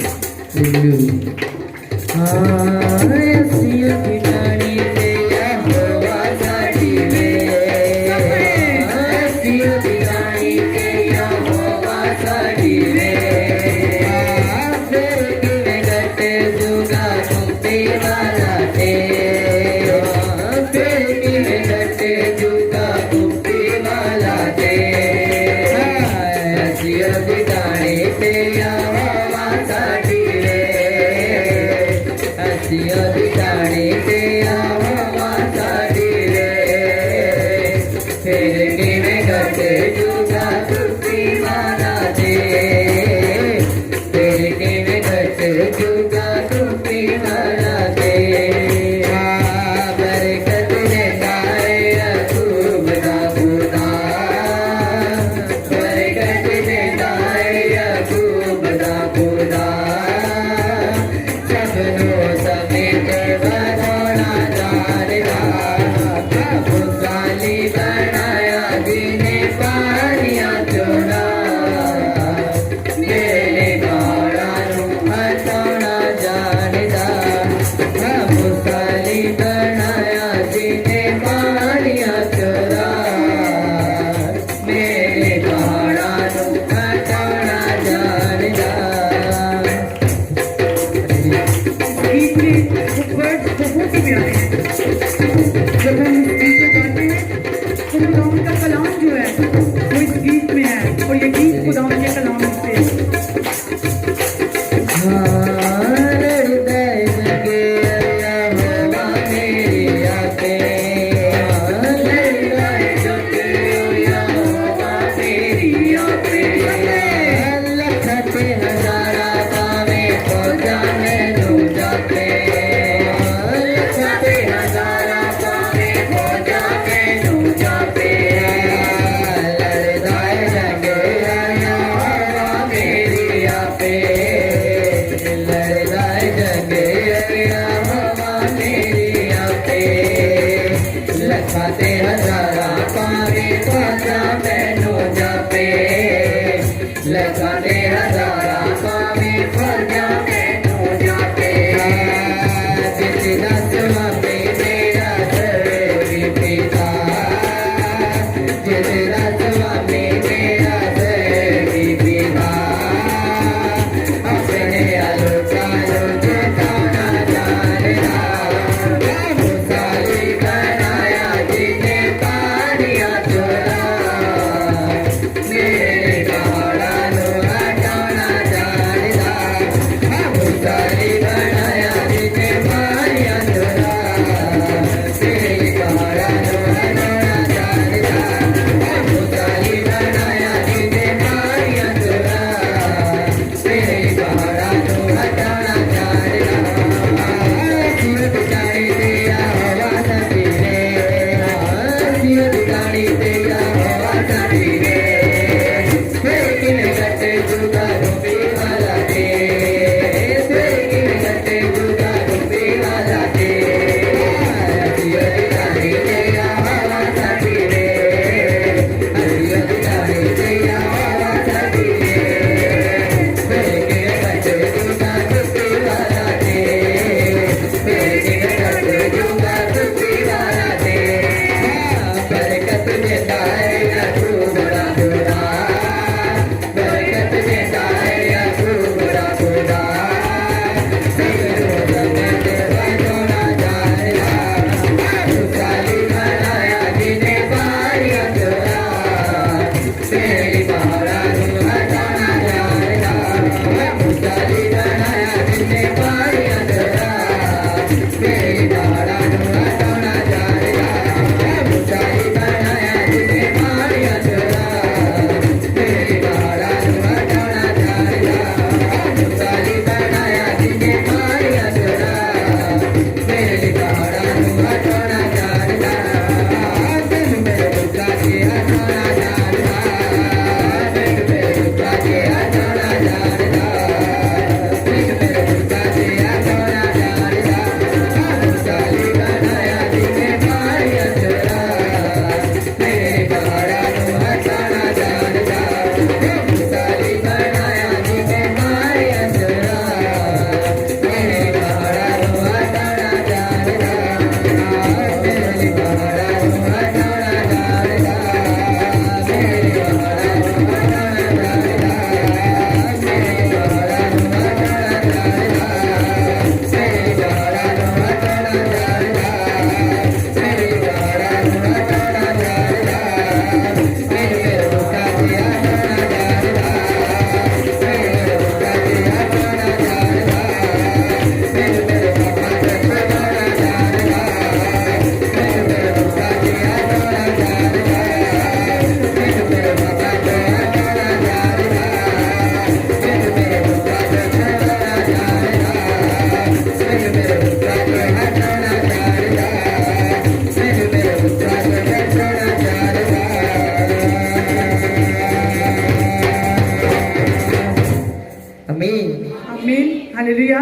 आमीन, हालेलुया।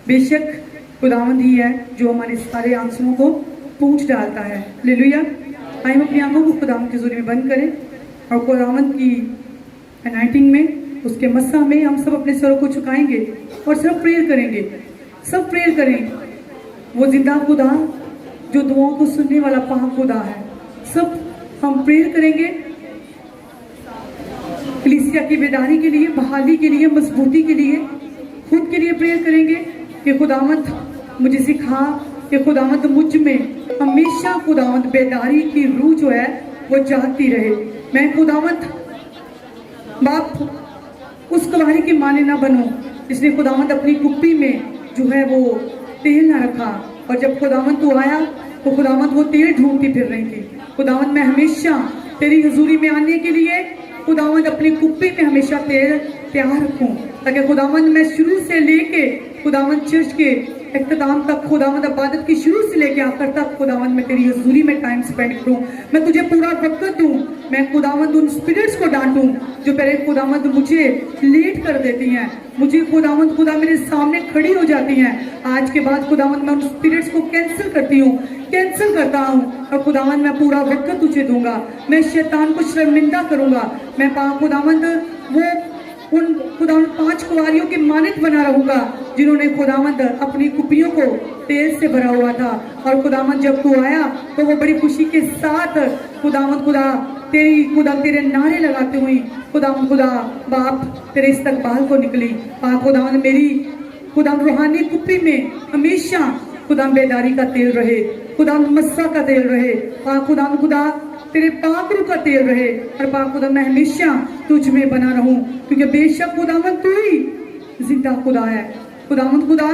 बेशक खुदावंद ही है जो हमारे सारे आंसुओं को पूंछ डालता है। हालेलुया। आइए हम अपनी आंखों को खुदावंद के हुजूर में बंद करें और खुदावंद की अनाइटिंग में, उसके मस्सा में हम सब अपने सरों को झुकाएंगे और सब प्रेयर करेंगे। सब प्रेयर करें। वो जिंदा खुदा जो दुआओं को सुनने वाला पाक खुदा है। सब हम प्रेयर करेंगे कलीसिया की बेदारी के लिए, बहाली के लिए, मजबूती के लिए, खुद के लिए प्रेयर करेंगे कि खुदावंद मुझे सिखा कि खुदावंद मुझ में हमेशा खुदावंद बेदारी की रूह जो है वो जागती रहे। मैं खुदावंद बाप उस कुल्हाड़ी की माने ना बनूं जिसने खुदावंद अपनी कुप्पी में जो है वो तेल ना रखा, और जब खुदावंद तू आया तो खुदावंद वो तेल ढूंढती फिर रही थी। खुदावंद मैं हमेशा तेरी हजूरी में आने के लिए खुदावंद अपनी कुप्पी में हमेशा तेल तैयार रखूं, ताकि खुदावंद मैं शुरू से लेके खुदावंद चर्च के इख्तिताम तक, खुदावंद इबादत की शुरू से लेके आखिर तक खुदावंद मैं तेरी हजूरी में टाइम स्पेंड करूं। मैं तुझे पूरा वक्त दूं। मैं खुदावंद उन स्पिरिट्स को डांटूं जो पहले खुदावंद मुझे लेट कर देती हैं, मुझे खुदावंद खुदा मेरे सामने खड़ी हो जाती हैं। आज के बाद खुदावंद मैं उन स्पिरिट्स को कैंसिल करती हूँ, कैंसिल करता हूँ, और खुदावंद मैं पूरा वक्त तुझे दूंगा। मैं शैतान को शर्मिंदा करूंगा। मैं खुदावंद वो उन खुदावंद 5 कुंवारियों के मानित बना रहूंगा जिन्होंने खुदावंद अपनी कुपियों को तेल से भरा हुआ था, और खुदावंद जब तू आया तो वो बड़ी खुशी के साथ खुदावंद खुदा तेरी खुदा तेरे नारे लगाते हुए खुदावंद खुदा बाप तेरे इस्तकबाल को निकली। खुदावंद मेरी खुदावंद रूहानी कुप्पी में हमेशा खुदावंद बेदारी का तेल रहे, खुदावंद मस्सा का तेल रहे, खुदावंद खुदा तेरे पाक रूह का तेल रहे, और पाक खुदा मैं हमेशा तुझ में बना रहूं, क्योंकि बेशक खुदावंद तू ही जिंदा खुदा है। खुदावंद खुदा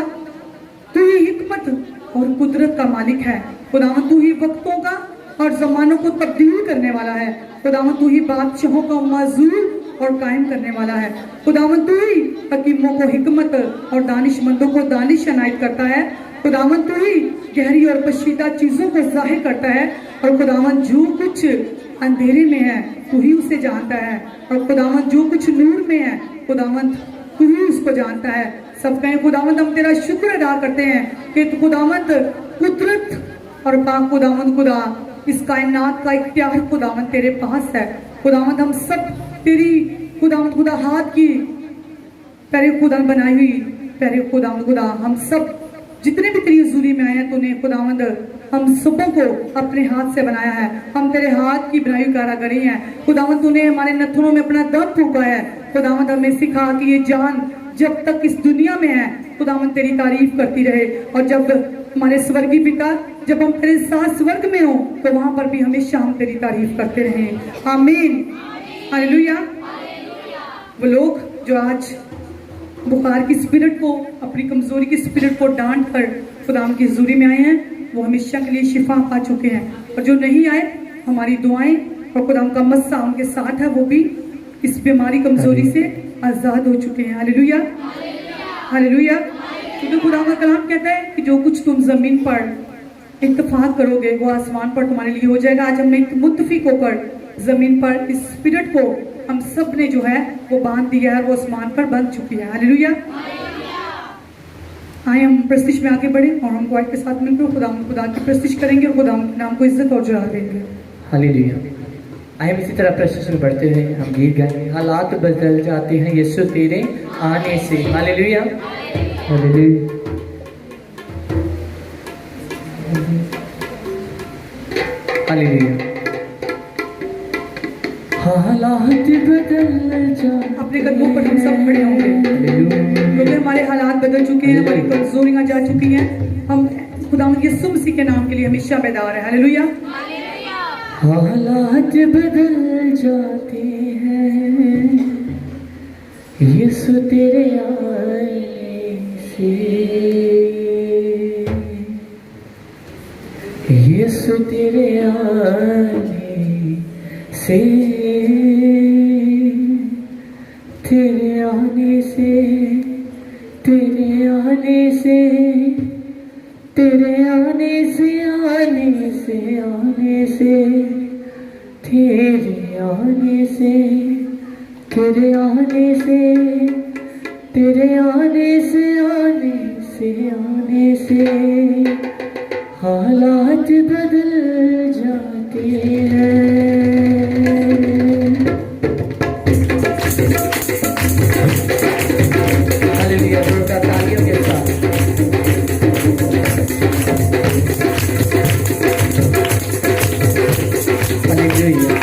तू ही हिकमत और कुदरत का मालिक है। खुदावंद तू ही वक्तों का और जमानों को तब्दील करने वाला है। खुदावंद तू ही बादशाहों का माजूर और कायम करने वाला है। खुदावंद तू ही हकीमों को हिकमत और दानिशमंदों को दानिश अनायत करता है। खुदावंद तू ही गहरी और पशीदा चीजों को जाहिर करता है, और खुदावंद जो कुछ अंधेरे में है तू ही उसे जानता है, और खुदावंद जो कुछ नूर में है खुदावंद तू ही उसको जानता है। सब कहें खुदावंद हम तेरा शुक्र अदा करते हैं कि खुदावंद कुदरत और पाक खुदावंद खुदा इस कायनात का इख्तियार खुदावंद तेरे पास है। खुदावंद हम सब तेरी खुदावंद खुदा हाथ की प्यारे खुदा बनाई हुई प्यारे खुदावंद खुदा हम सब जितने भी तेरी हजूरी में आए हैं तूने खुदावंद हम सबों को अपने हाथ से बनाया है। हम तेरे हाथ की बनाई कारागरी हैं। खुदावंद तूने हमारे नथनों में अपना दम फूंका है। खुदावंद हमें सिखा कि ये जान जब तक इस दुनिया में है खुदावंद तेरी तारीफ करती रहे, और जब हमारे स्वर्गीय पिता जब हम तेरे साथ स्वर्ग में हो तो वहां पर भी हमेशा हम तेरी तारीफ करते रहे। आमीन, हालेलुया। वो लोग जो आज बुखार की स्पिरिट को, अपनी कमजोरी की स्पिरिट को डांट कर खुदाम की हजूरी में आए हैं वो हमेशा के लिए शिफा पा चुके हैं, और जो नहीं आए हमारी दुआएं और खुदाम का मस्सा उनके साथ है, वो भी इस बीमारी कमजोरी से आजाद हो चुके हैं। Hallelujah, hallelujah. क्योंकि खुदा का कलाम कहता है कि जो कुछ तुम जमीन पर इत्तेफाक करोगे वो आसमान पर तुम्हारे लिए हो जाएगा। आज हमने मुत्तफिक होकर जमीन पर इस स्पिरिट को हम सब ने जो है वो बांध दिया है, वो आसमान पर बंध चुकी है। हालेलुया। आए हम प्रस्तिश में आगे बढ़े और हम क्वाइट के साथ मिलकर खुदा की प्रस्तिश करेंगे और खुदा के नाम को इज्जत और जलाल देंगे। हालेलुया। आए हम इसी तरह प्रस्तिश में बढ़ते हुए हम गीत गाएंगे। हालात बदल जाते हैं यीशु तेरे आने से। Hallelujah, hallelujah. हालेलुया। हालात बदल जा, अपने कदमों पर हम सब खड़े होंगे क्योंकि हमारे हालात बदल चुके हैं, हमारी कमजोरियां जा चुकी हैं। हम खुदा यीशु मसीह के नाम के लिए हमेशा बेदार है। हालेलुया। हालात बदल जाते हैं यीशु तेरे आने से, यीशु तेरे आने से, तेरे आने से, तेरे आने से, तेरे आने से, आने से, आने से, तेरे आने से, तेरे आने से, तेरे आने से, आने से, आने से हालात बदल जाते हैं। हालेलुया, जोरदार तालियों के साथ। हालेलुया।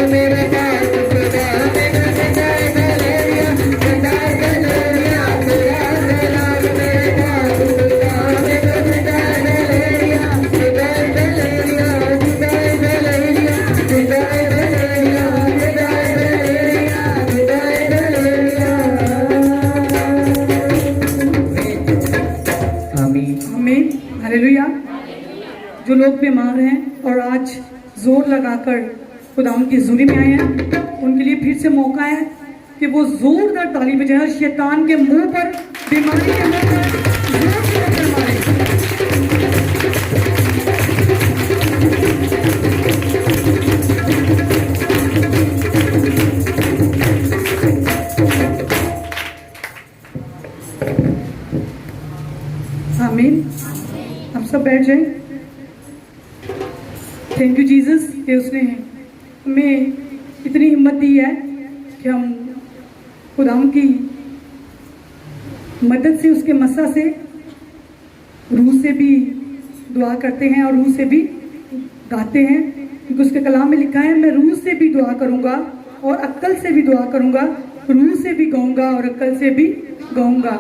मेरे पास जो लोग बीमार हैं और आज जोर लगाकर खुदावंद की हजूरी में आए हैं, उनके लिए फिर से मौका है कि वो जोरदार ताली बजाएं और शैतान के मुंह पर, बीमारी के मुंह पर जोर से पत्थर मारें। आमीन। हम सब बैठ जाएं। थैंक यू जीसस कि उसने हमें इतनी हिम्मत दी है कि हम खुदाम की मदद से, उसके मसा से, रूह से भी दुआ करते हैं और रूह से भी गाते हैं, क्योंकि उसके कलाम में लिखा है, मैं रूह से भी दुआ करूंगा और अक्ल से भी दुआ करूंगा, रूह से भी गाऊंगा और अक्ल से भी गाऊंगा।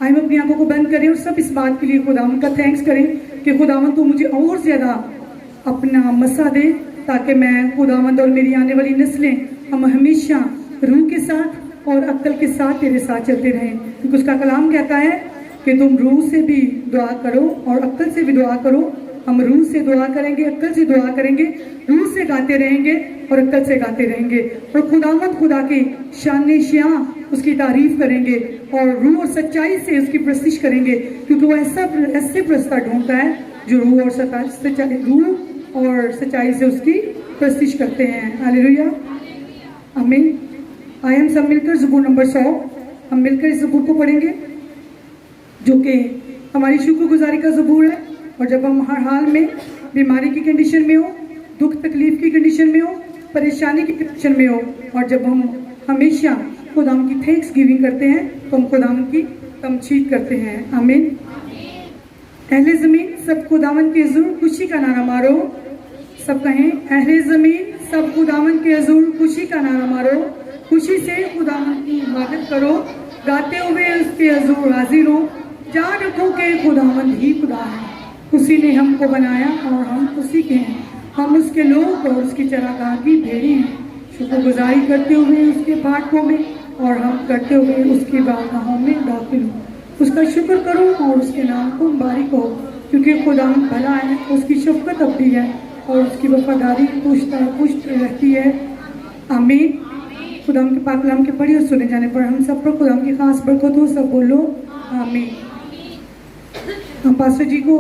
आइए हम अपनी आंखों को बंद करें और सब इस बात के लिए खुदावंद का थैंक्स करें कि खुदावंद तू मुझे और ज्यादा अपना मसा दे, ताकि मैं खुदावंद और मेरी आने वाली नस्लें हम हमेशा रूह के साथ और अक्ल के साथ तेरे साथ चलते रहें, क्योंकि उसका कलाम कहता है कि तुम रूह से भी दुआ करो और अक्ल से भी दुआ करो। हम रूह से दुआ करेंगे, अक्ल से दुआ करेंगे, रूह से गाते रहेंगे और अक्ल से गाते रहेंगे और खुदावंद खुदा की शान शान उसकी तारीफ करेंगे और रूह और सच्चाई से उसकी प्रस्तिश करेंगे, क्योंकि वो ऐसे प्रस्ता ढूंढता है जो रूह और सच्चाई से उसकी प्रस्तिश करते हैं। हालेलुया, आमीन। आइए हम सब मिलकर ज़बूर नंबर 100 हम मिलकर इस ज़बूर को पढ़ेंगे, जो कि हमारी शुक्रगुजारी का ज़बूर है। और जब हम हर हाल में बीमारी की कंडीशन में हो, दुख तकलीफ की कंडीशन में हो, परेशानी की कंडीशन में हो, और जब हम हमेशा खुदाम की थैंक्स गिविंग करते हैं, तो हम खुदाम की तमजीद करते हैं। आमीन। अहले ज़मीन सब खुदावन के हुज़ूर खुशी का नारा मारो। सब कहें, अहले ज़मीन सब खुदावन के हुज़ूर खुशी का नारा मारो। खुशी से खुदावन की इबादत करो, गाते हुए उसके हुज़ूर हाजिर हो। जान रखो कि खुदावंद ही खुदा है, उसी ने हमको बनाया और हम उसी के हैं। हम उसके लोग और उसकी चरागाह की भेड़ें हैं। शुक्रगुजारी करते हुए उसके फाटकों में और हम करते हुए उसकी बारगाहों में दाखिल हो। उसका शुक्र करो और उसके नाम को मुबारक हो, क्योंकि खुदा भला है, उसकी शफकत अबदी है और उसकी वफादारी पुष्ट रहती है। आमीन। खुदा के पाक कलाम के पढ़े और सुने जाने पर हम सब पर खुदा की खास बरकत हो। सब बोलो आमीन। हम पास्टर जी को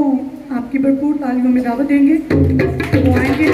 आपकी भरपूर तालियों में दावत देंगे, वो आएंगे।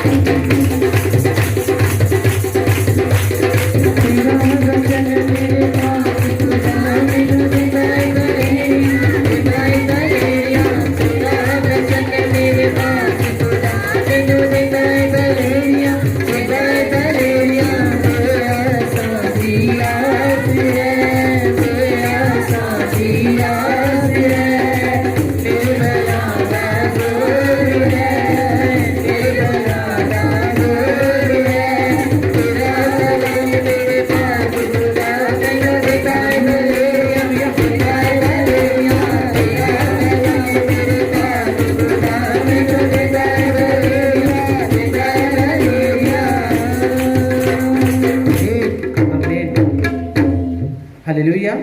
Hallelujah,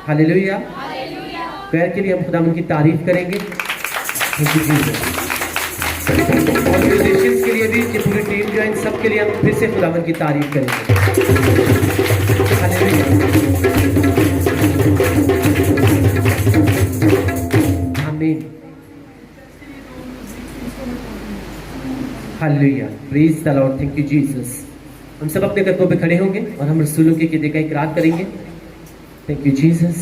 hallelujah. पैर के लिए हम खुदा की तारीफ करेंगे। और म्यूजिशियंस के लिए भी, कि पूरी टीम जो है, इन सब के लिए हम फिर से खुदा की तारीफ करेंगे। हालेलुया, आमीन। Hallelujah, praise the Lord. Thank you Jesus. हम सब अपने कदमों पे खड़े होंगे और हम रसूलों के क़िदे का इकरार करेंगे। Thank you Jesus.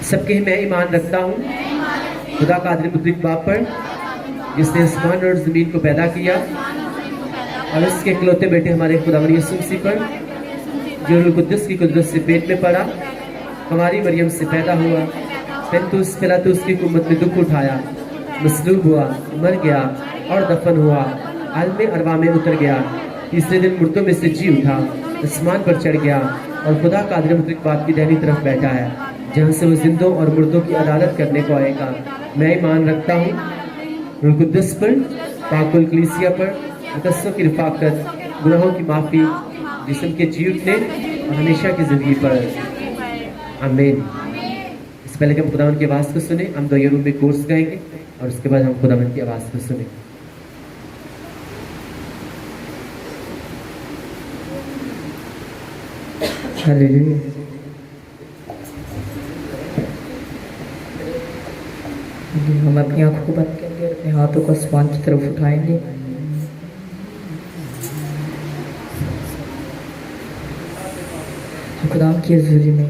सबके मैं ईमान रखता हूँ खुदा कादिर मुतलक बाप पर, जिसने आसमान और ज़मीन को पैदा किया, और उसके इकलौते बेटे हमारे खुदावंद यीशु मसीह पर, जो रूह कुद्दुस की कुदरत से पेट में पड़ा, हमारी मरियम से पैदा हुआ, पेंतुस पिलातुस की हुकूमत में दुख उठाया, मसलूब हुआ, मर गया और दफन हुआ, आलम अरवा में उतर गया, तीसरे दिन मुर्दों में से जी उठा, आसमान पर चढ़ गया और खुदा कादिर मुतलक बाप की दाहिनी तरफ बैठा है, जहाँ से वो जिंदों और मुर्दों की अदालत करने को आएगा। मैं ईमान रखता हूँ रूह कुद्दुस पर, पाकुल कलीसिया पर, मुकद्दसों की रफ़ाकत, गुनाहों की माफ़ी, जिस्म के जी उठने और हमेशा की ज़िंदगी पर। आमीन। इससे पहले कि हम खुदावन की आवाज़ को सुने, हम दो रूम में कोर्स गाएंगे और उसके बाद हम खुदावन की आवाज़ को सुने। हालेलुया। हम अपनी आंखों को बंद करेंगे और अपने हाथों को आसमान की तरफ उठाएंगे। खुदाम की हजूरी में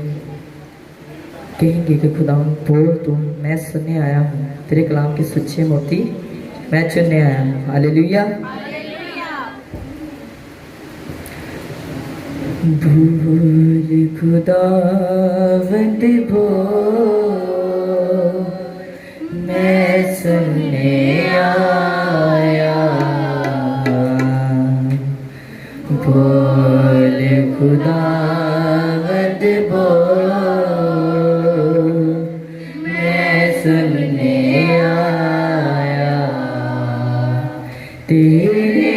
कहेंगे कि खुदाम बोल तू, मैं सुनने आया हूँ, तेरे कलाम के सच्चे मोती मैं चुनने आया हूँ। हालेलुया। भूल खुदावंद बोल, मैं सुनने आया, बोल खुदावंद बोल, मैं सुनने आया, तेरे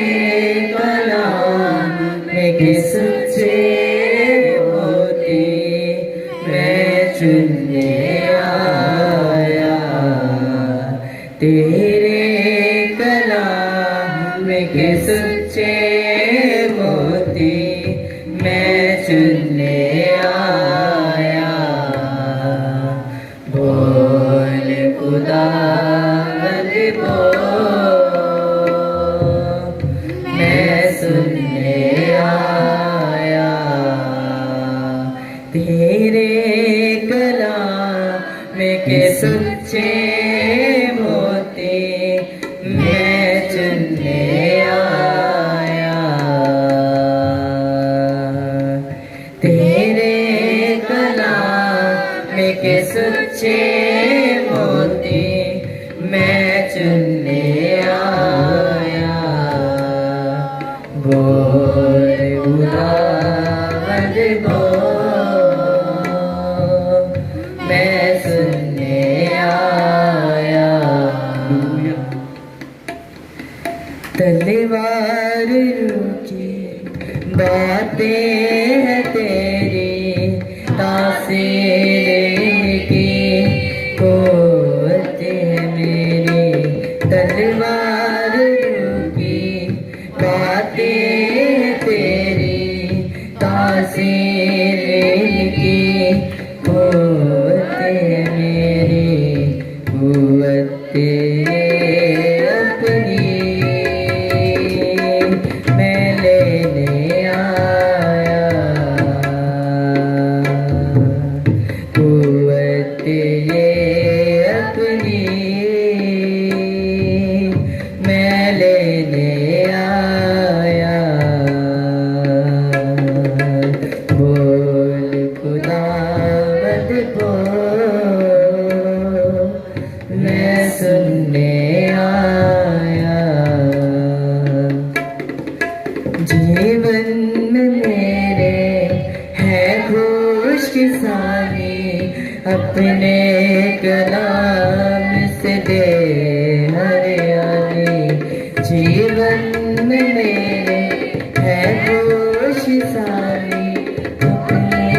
कलाम में के सच्चे मोती मैं चुनने आया, तेरे कलाम में के सच्चे मोती मैं चुनने आया, बोल खुदावंद बोल, मैं सुनने आया, तेरे कलाम में के सच्चे मोती मैं चुनने आया, तेरे कलाम में के सच्चे मोती मैं चुनने आया, बोल खुदावंद बोल, मैं सुनने आया। तलवार की बातें हैं तेरी, तासीर की कुव्वत है मेरी, तलवार की बातें हैं तेरी, तासीर की कुव्वत है मेरी, कुव्वत अपनी मैं लेने आया, कुव्वत अपनी मैं लेने आया, बोल खुदावंद बोल, मैं सुनने आया, जीवन में मेरे है खुशकिसानी, अपने कलाम से दे हरियाली, जीवन में मेरे है खुशकिसानी, अपने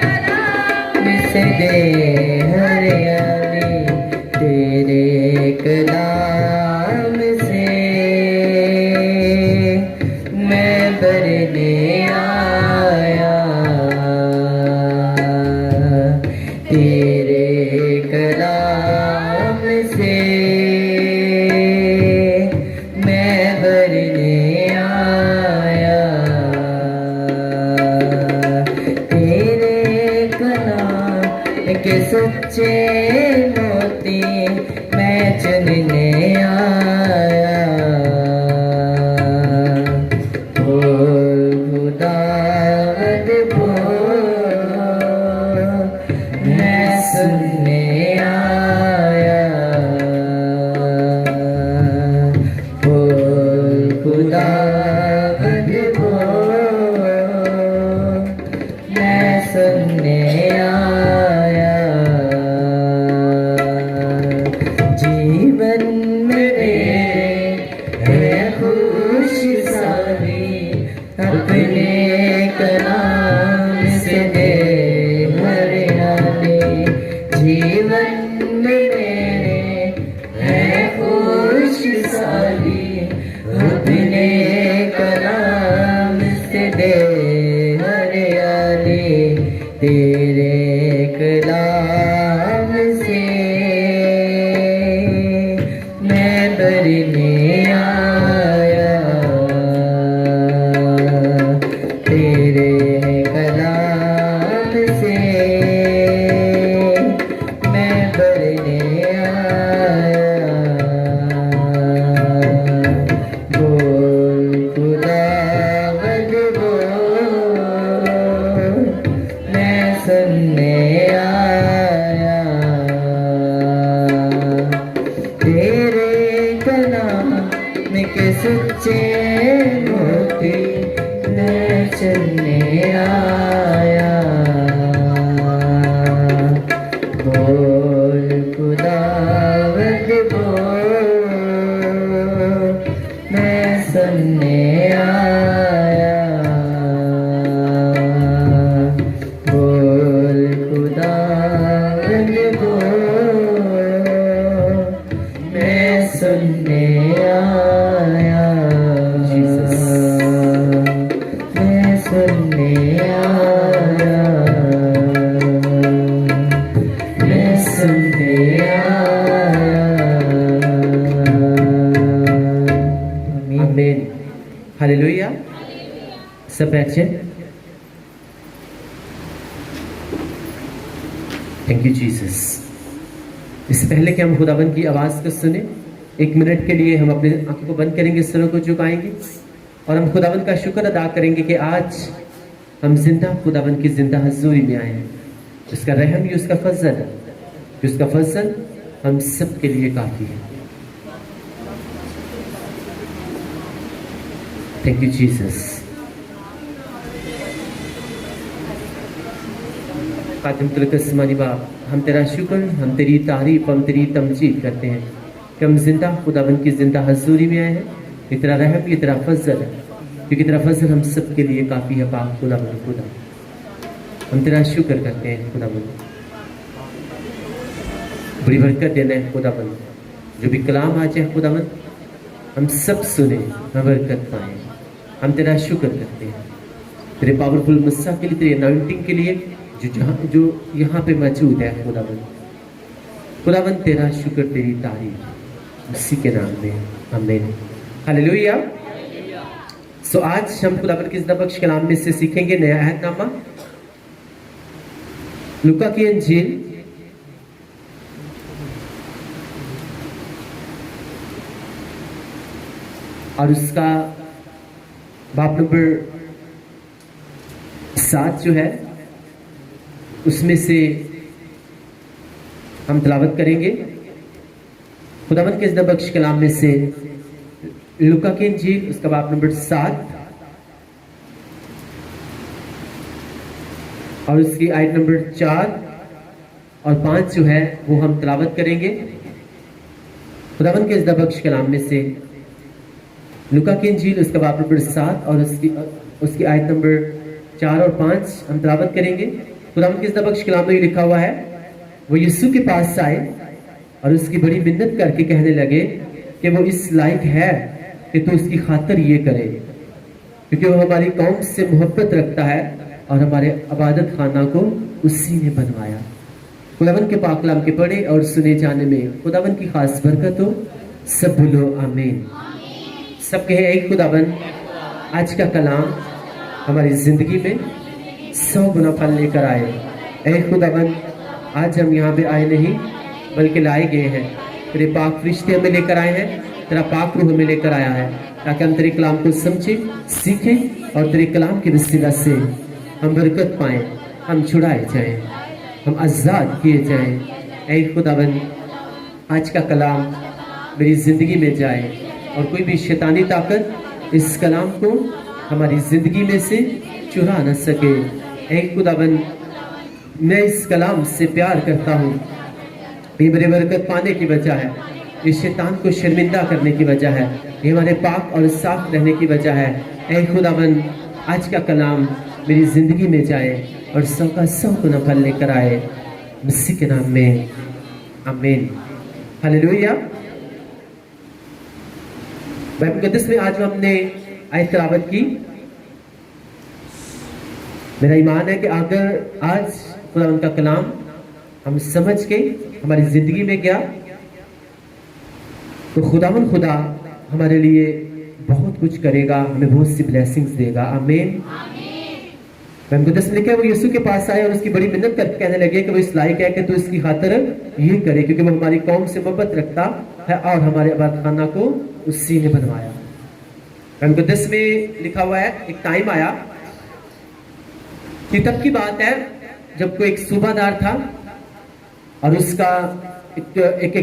कलाम से दे हरियाली, तेरे कलाम से मैं भरने आया, तेरे कलाम से मैं भरने आया, तेरे कलाम के सच्चे मोती मैं चुनने भरने आया तेरे कलाम से, मैं भरने आया। बोल खुदावंद बोल, मैं सुनने आया तेरे कलाम के सच्चे मोती, मैं चलने आया। बोल खुदावंद बोल, मैं सुनने आया। बोल खुदावंद बोल, मैं सुनने आया। मैं सुनने आया। मैं सुनने आया। आमीन। हालेलुया। सब बैठे। Thank you Jesus. इससे पहले कि हम खुदाबंद की आवाज को सुने, 1 मिनट के लिए हम अपने आंखों को बंद करेंगे, सिरों को झुकाएंगे और हम खुदाबंद का शुक्र अदा करेंगे कि आज हम जिंदा खुदाबंद की जिंदा हजूरी में आए हैं। उसका रहम ही उसका फजल है, उसका फजल हम सब के लिए काफी है। Thank you Jesus. कातिम तुलकस्मानी बाप, हम तेरा शुक्र, हम तेरी तारीफ, हम तेरी तमजीद करते हैं कि हम जिंदा खुदाबंद की जिंदा हजूरी में आए हैं। ये तेरा रहम, ये तेरा फजल है, क्योंकि तेरा फजल हम सब के लिए काफी है। पाक खुदाबंद खुदा, हम तेरा शुक्र करते हैं खुदाबंद। बड़ी बरकत देना है खुदाबंद, जो भी कलाम आज है खुदाबंद हम सब सुने, हम बरकत पाए। हम तेरा शुक्र करते हैं तेरे पावरफुल मुस्सा के लिए, तेरे अनाउंटिंग के लिए जो यहाँ पे मौजूद है खुदाबंद। खुदाबंद तेरा शुक्र, तेरी तारीफ, उसी के नाम में आमीन। हालेलुया। सो आज हम खुदाबंद के जिंदा बख्श कलाम में से सीखेंगे नया अहदनामा, लूका की इंजील और उसका बाब नंबर 7 जो है उसमें से हम तिलावत करेंगे। खुदावंद के जिंदा बख्श कलाम में से लूका की इंजील उसका बाब नंबर 7 और उसकी आयत नंबर 4 और 5 जो है वो हम तिलावत करेंगे। खुदावंद के जिंदा बख्श कलाम में से लूका की इंजील उसका बाब नंबर 7 और उसकी आयत नंबर 4 और 5 हम तिलावत करेंगे। खुदावंद के जिंदा बख्श कलाम में लिखा हुआ है, वो यीशु के पास आए और उसकी बड़ी मिन्नत करके कहने लगे कि वो इस लायक है कि तू उसकी खातिर ये करे, क्योंकि वो हमारी कौम से मोहब्बत रखता है और हमारे इबादत खाना को उसी ने बनवाया। खुदावंद के पाक कलाम के पढ़े और सुने जाने में खुदावंद की खास बरकत हो। सब बोलो आमीन। सब कहे एक खुदावंद आज का कलाम हमारी जिंदगी में 100 गुना फल लेकर आए। ऐ खुदावंद आज हम यहाँ पे आए नहीं बल्कि लाए गए हैं, तेरे पाक फरिश्ते हमें लेकर आए हैं, तेरा पाक रूह हमें लेकर आया है ताकि हम तेरे कलाम को समझें, सीखें और तेरे कलाम के वसीला से हम बरकत पाएं, हम छुड़ाए जाएं, हम आज़ाद किए जाएं। ऐ खुदावंद आज का कलाम मेरी ज़िंदगी में जाए और कोई भी शैतानी ताकत इस कलाम को हमारी ज़िंदगी में से चुरा न सके। ऐ खुदावंद मैं इस कलाम से प्यार करता हूँ, ये मेरे बरकत पाने की वजह है, इस शैतान को शर्मिंदा करने की वजह है, ये हमारे पाक और साफ रहने की वजह है। ऐ खुदावंद आज का कलाम मेरी ज़िंदगी में जाए और 100 का 100 गुना फल लेकर आए, मसीह के नाम में आमीन। हालेलुया। बाइबल मुक़द्दस में आज हमने आयत तिलावत की। मेरा ईमान है कि अगर आज खुदा उनका कलाम हम समझ के हमारी जिंदगी में गया तो खुदावन खुदा हमारे लिए बहुत कुछ करेगा, हमें बहुत सी ब्लेसिंग्स देगा। आमीन। मुकद्दस में लिखा है वो यीशु के पास आए और उसकी बड़ी मिन्नत करके कहने लगे कि वो इस लायक है कि तू इसकी खातिर ये करे, क्योंकि वो हमारी कौम से मोहब्बत रखता है और हमारे आबाद खाना को उसी ने बनवाया। मुकद्दस में लिखा हुआ है एक टाइम आया कि तब की बात है जब कोई एक सूबादार था और उसका एक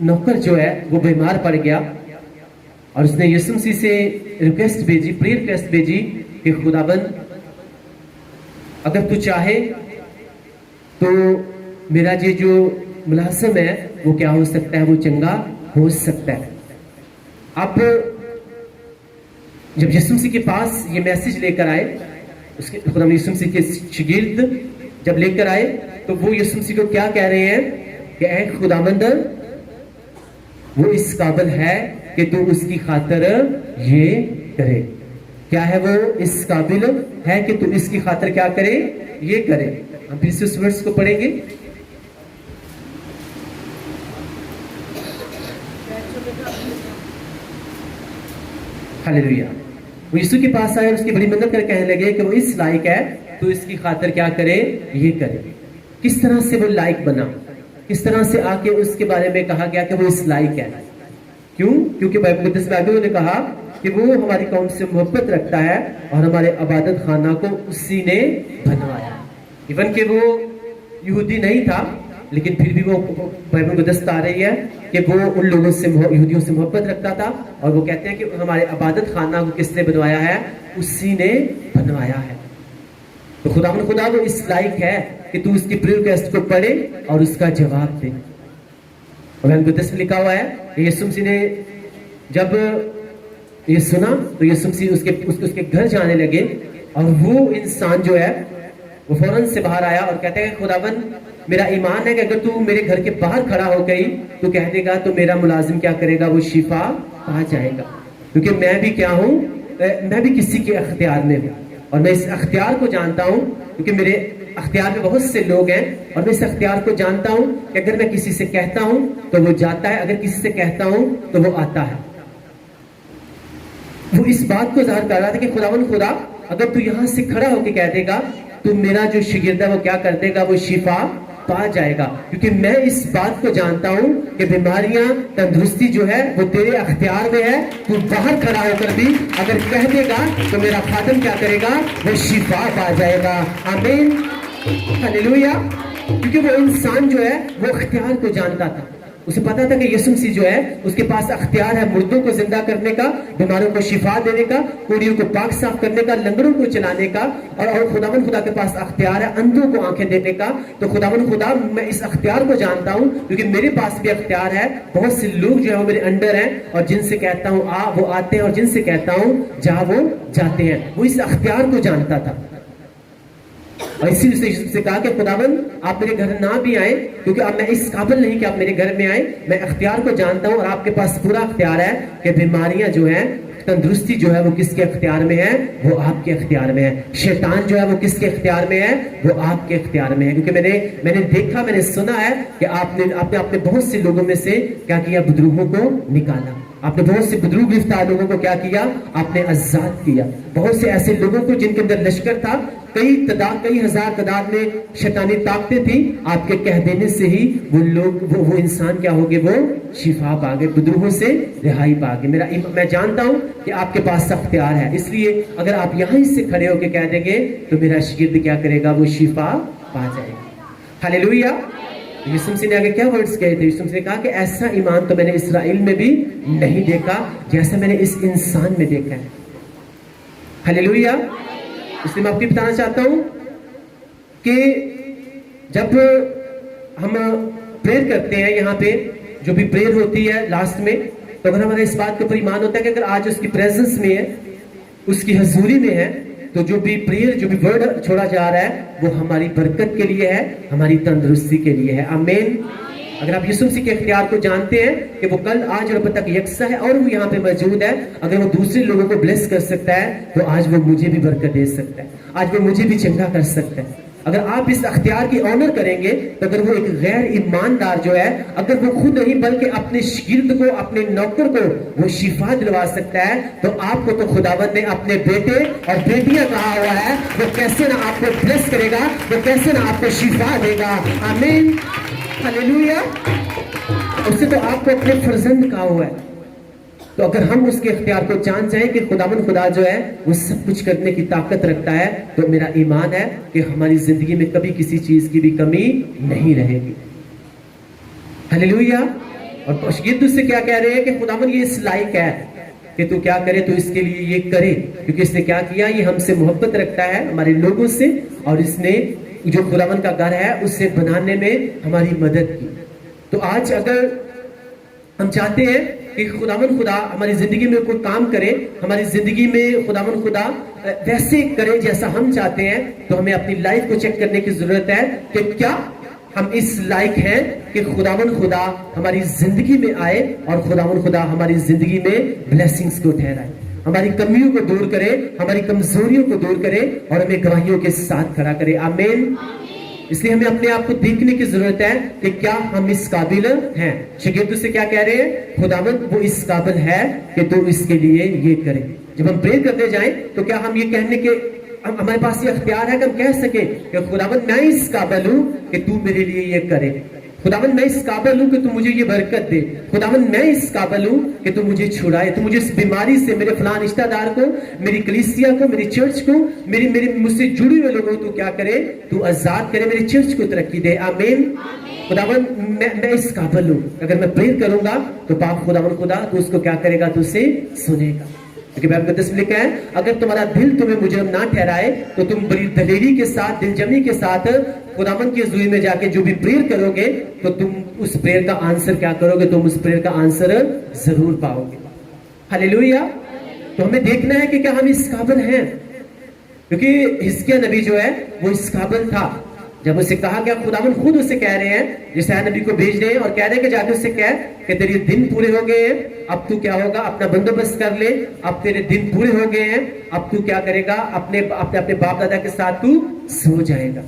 नौकर जो है वो बीमार पड़ गया और उसने यीशु मसीह से रिक्वेस्ट भेजी, प्रेयर रिक्वेस्ट भेजी कि खुदाबंद अगर तू चाहे तो मेरा ये जो मुलाजिम है वो क्या हो सकता है, वो चंगा हो सकता है। अब जब यीशु मसीह के पास ये मैसेज लेकर आए, उसके खुदा यीशु मसीह के शागिर्द जब लेकर आए तो वो यीशु मसीह को क्या कह रहे हैं कि ऐ खुदावंद वो इस काबिल है कि तू उसकी खातिर ये करे। क्या है वो इस काबिल है कि तू इसकी खातिर क्या करे, ये करे। हम फिर से उस वर्स को पढ़ेंगे। हालेलुया। वो यीशु के पास आए और उसकी बड़ी मदद करके कहने लगे कि वो इस लायक है तो इसकी खातिर क्या करे, ये करे। किस तरह से वो लायक बना, किस तरह से आके उसके बारे में कहा गया कि वो इस लायक है। क्यों? क्योंकि बाइबल ने कहा कि वो हमारी कौम से मोहब्बत रखता है और हमारे इबादत खाना को उसी ने बनवाया। इवन कि वो यहूदी नहीं था लेकिन फिर भी वो बाइबल मुकद्दस आ रही है कि वो उन लोगों से यहूदियों से मोहब्बत रखता था और वो कहते हैं कि हमारे इबादत खाना को किसने बनवाया है, उसी ने बनवाया है। तो खुदा वो इस लायक है कि तू उसकी प्रेयर रिक्वेस्ट को पढ़े और उसका जवाब दे। और मुकद्दस में लिखा हुआ है कि यीशु मसीह ने जब ये सुना तो यीशु मसीह उसके घर जाने लगे और वो इंसान जो है वो फौरन से बाहर आया और कहते हैं खुदाबंद मेरा ईमान है कि अगर तू मेरे घर के बाहर खड़ा हो गई तो कह देगा तो मेरा मुलाजिम क्या करेगा, वो शिफा पा जाएगा। क्योंकि मैं भी क्या हूँ, मैं भी किसी के अख्तियार में हूँ और मैं इस अख्तियार को जानता हूँ क्योंकि मेरे अख्तियार में बहुत से लोग हैं और मैं इस अख्तियार को जानता हूँ कि अगर मैं किसी से कहता हूँ तो वो जाता है, अगर किसी से कहता हूँ तो वो आता है। वो इस बात को जाहिर कर रहा था कि खुदा अगर तू यहाँ से खड़ा होकर कह देगा तो मेरा जो शागिर्द है वो क्या कर देगा, वो शिफा पा जाएगा। क्योंकि मैं इस बात को जानता हूँ कि बीमारियां, तंदुरुस्ती जो है वो तेरे अख्तियार में है। तू बाहर खड़ा होकर भी अगर कह देगा तो मेरा खादिम क्या करेगा, वो शिफा पा जाएगा। आमीन, हालेलुया। क्योंकि वो इंसान जो है वो अख्तियार को जानता था, उसे पता था कि यीशु मसीह जो है उसके पास अख्तियार है मुर्दों को जिंदा करने का, बीमारों को शिफा देने का, कोड़ियों को पाक साफ करने का, लंगड़ों को चलाने का, और खुदा के पास अख्तियार है अंधों को आंखें देने का। तो खुदा मैं इस अख्तियार को जानता हूँ क्योंकि मेरे पास भी अख्तियार है। बहुत से लोग जो है वो मेरे अंडर हैं और जिनसे कहता हूँ आ वो आते हैं और जिनसे कहता हूँ जा वो जाते हैं। वो इस अख्तियार को जानता था और इसी से कहा कि खुदावंद आप मेरे घर ना भी आए क्योंकि अब मैं इस काबिल नहीं कि आप मेरे घर में आए। मैं अख्तियार को जानता हूं और आपके पास पूरा अख्तियार है कि बीमारियां जो है, तंदुरुस्ती जो है वो किसके अख्तियार में है, वो आपके अख्तियार में है। शैतान जो है वो किसके अख्तियार में है, वो आपके अख्तियार में है। क्योंकि मैंने देखा, मैंने सुना है कि आपने बहुत से लोगों में से क्या किया, बुजुर्गों को निकाला। आपने बहुत से बुजुर्ग गिरफ्तार लोगों को क्या किया, आपने आजाद किया। बहुत से ऐसे लोगों को जिनके अंदर लश्कर था, कई हजार तादाद में शैतानी ताकतें थी, आपके कह देने से ही वो इंसान क्या हो गए, वो शिफा पा गए, बुजुर्गों से रिहाई पा गए। मैं जानता हूं कि आपके पास अख्तियार है, इसलिए अगर आप यहां से खड़े होकर कह देंगे तो मेरा शागिर्द क्या करेगा, वो शिफा पा जाएगा। हालेलुया। यीशु मसीह ने आगे क्या वर्ड्स कहे थे? यीशु मसीह ने कहा कि ऐसा ईमान तो मैंने इस्राएल में भी नहीं देखा जैसा मैंने इस इंसान में देखा है। हालेलुया। इसलिए मैं आपको बताना चाहता हूं कि जब हम प्रेयर करते हैं, यहाँ पे जो भी प्रेयर होती है लास्ट में, तो अगर हमारा इस बात के ऊपर ईमान होता है कि अगर आज उसकी प्रेजेंस में है, उसकी हजूरी में है, तो जो भी प्रेयर, जो भी वर्ड छोड़ा जा रहा है वो हमारी बरकत के लिए है, हमारी तंदुरुस्ती के लिए है। आमीन। अगर आप यीशु मसीह के इख्तियार को जानते हैं कि वो कल आज और अब तक यकसा है और वो यहाँ पे मौजूद है, अगर वो दूसरे लोगों को ब्लेस कर सकता है तो आज वो मुझे भी बरकत दे सकता है, आज वो मुझे भी चंगा कर सकता है। अगर आप इस अख्तियार की ऑनर करेंगे तो अगर वो एक गैर ईमानदार जो है, अगर वो खुद नहीं बल्कि अपने शागिर्द को, अपने नौकर को वो शिफा दिलवा सकता है, तो आपको तो खुदावंद ने अपने बेटे और बेटियां कहा हुआ है, वो कैसे ना आपको ब्लेस करेगा, वो कैसे ना आपको शिफा देगा। आमीन, हालेलुया। उससे तो आपको अपने फर्जंद कहा हुआ है। तो अगर हम उसके इख्तियार को जान जाए कि खुदावंद खुदा जो है वो सब कुछ करने की ताकत रखता है, तो मेरा ईमान है कि हमारी जिंदगी में कभी किसी चीज की भी कमी नहीं रहेगी। हालेलुया। और शागिर्द उससे क्या कह रहे हैं कि खुदावंद ये इस लायक है कि तू क्या करे, तो इसके लिए ये करे, क्योंकि इसने क्या किया, ये हमसे मोहब्बत रखता है, हमारे लोगों से, और इसने जो खुदावंद का घर है उसे बनाने में हमारी मदद की। तो आज अगर हम चाहते हैं कि खुदावंद खुदा हमारी जिंदगी में कोई काम करे, हमारी जिंदगी में खुदावंद खुदा वैसे करे जैसा हम चाहते हैं, तो हमें अपनी लाइफ को चेक करने की जरूरत है कि क्या हम इस लायक हैं कि खुदावंद खुदा हमारी जिंदगी में आए और खुदावंद खुदा हमारी जिंदगी में ब्लेसिंग्स को ठहराए, हमारी कमियों को दूर करे, हमारी कमजोरियों को दूर करे और हमें गवाहियों के साथ खड़ा करे। आमीन। इसलिए हमें अपने आप को देखने की जरूरत है कि क्या हम इस काबिल हैं। शागिर्द से क्या कह रहे हैं, खुदावंद वो इस काबिल है कि तू इसके लिए ये करे। जब हम प्रे करते जाएं तो क्या हम ये कहने के हमारे पास ये अख्तियार है कि हम कह सके कि खुदावंद मैं इस काबिल हूं कि तू मेरे लिए ये करे, खुदावंद मैं इस काबिल हूं कि तू मुझे ये बरकत दे, खुदावंद मैं इस काबिल हूं कि तू मुझे छुड़ाए, तू मुझे इस बीमारी से, मेरे फलां रिश्तेदार को, मेरी कलीसिया को, मेरी चर्च को, मेरी मुझसे जुड़े हुए लोगों को तू क्या करे, तू आजाद करे, मेरी चर्च को तरक्की दे। आमीन। खुदावंद मैं इस काबिल हूं। अगर मैं प्रेयर करूंगा तो पाक खुदावंद खुदा तू उसको क्या करेगा, तू उसे सुनेगा, क्योंकि बाइबल मुकद्दस में लिखा है, अगर तुम्हारा दिल तुम्हें मुजरिम ना ठहराए तो तुम बड़ी दलेरी के साथ, दिलजमी के साथ खुदावंद की हुजूरी में जाके जो भी प्रेयर करोगे तो तुम उस प्रेयर का आंसर क्या करोगे, तुम उस प्रेयर का आंसर जरूर पाओगे। हालेलुया। तो हमें देखना है कि क्या हम इस काबिल हैं, क्योंकि हिजकिय्याह नबी जो है वो इस काबिल था। जब उसे कहा गया, खुदावंद खुद उसे कह रहे हैं, यशायाह नबी को भेज रहे हैं और कह रहे हैं कि जाके उससे कह कि तेरे दिन पूरे हो गए हैं, अब तू क्या होगा, अपना बंदोबस्त कर ले, अब तेरे दिन पूरे हो गए हैं, अब तू क्या करेगा, अपने बाप दादा के साथ तू सो जाएगा।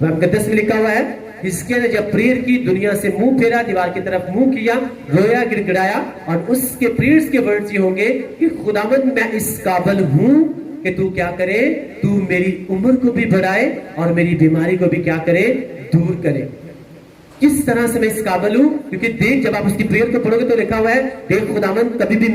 मुकद्दस में लिखा हुआ है, हिजकिय्याह ने जब प्रेयर की, दुनिया से मुंह फेरा, दीवार की तरफ मुंह किया, रोया, गिड़गिड़ाया, और उसके प्रेयर्स के वर्ड्स ये होंगे कि खुदावंद मैं इस काबिल हूं कि तू क्या करे, तू मेरी उम्र को भी बढ़ाए और मेरी बीमारी को भी क्या करे, दूर करे। किस तरह से मैं इस काबिल हूं, क्योंकि देख जब आप उसकी प्रेयर को पढ़ोगे तो लिखा हुआ है, देख खुदावंद कभी भी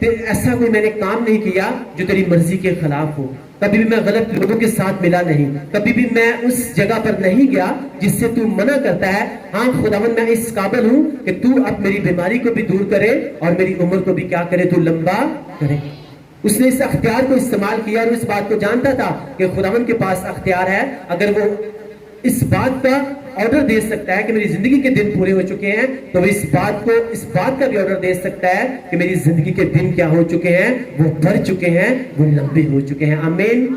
ऐसा कोई मैंने काम नहीं किया जो तेरी मर्जी के खिलाफ हो, कभी भी मैं गलत लोगों के साथ मिला नहीं, कभी भी मैं उस जगह पर नहीं गया जिससे तू मना करता है। हाँ खुदावंद मैं इस काबिल हूं कि तू अब मेरी बीमारी को भी दूर करे और मेरी उम्र को भी क्या करे, तू लंबा करे। उसने इस अख्तियार को इस्तेमाल किया और इस बात को जानता था कि खुदावंद के पास अख्तियार है, अगर वो इस बात का ऑर्डर दे सकता है कि मेरी जिंदगी के दिन पूरे हो चुके हैं, तो वो इस बात का भी ऑर्डर दे सकता है कि मेरी जिंदगी के दिन क्या हो चुके हैं, वो बढ़ चुके हैं, वो लंबे हो चुके हैं। आमीन,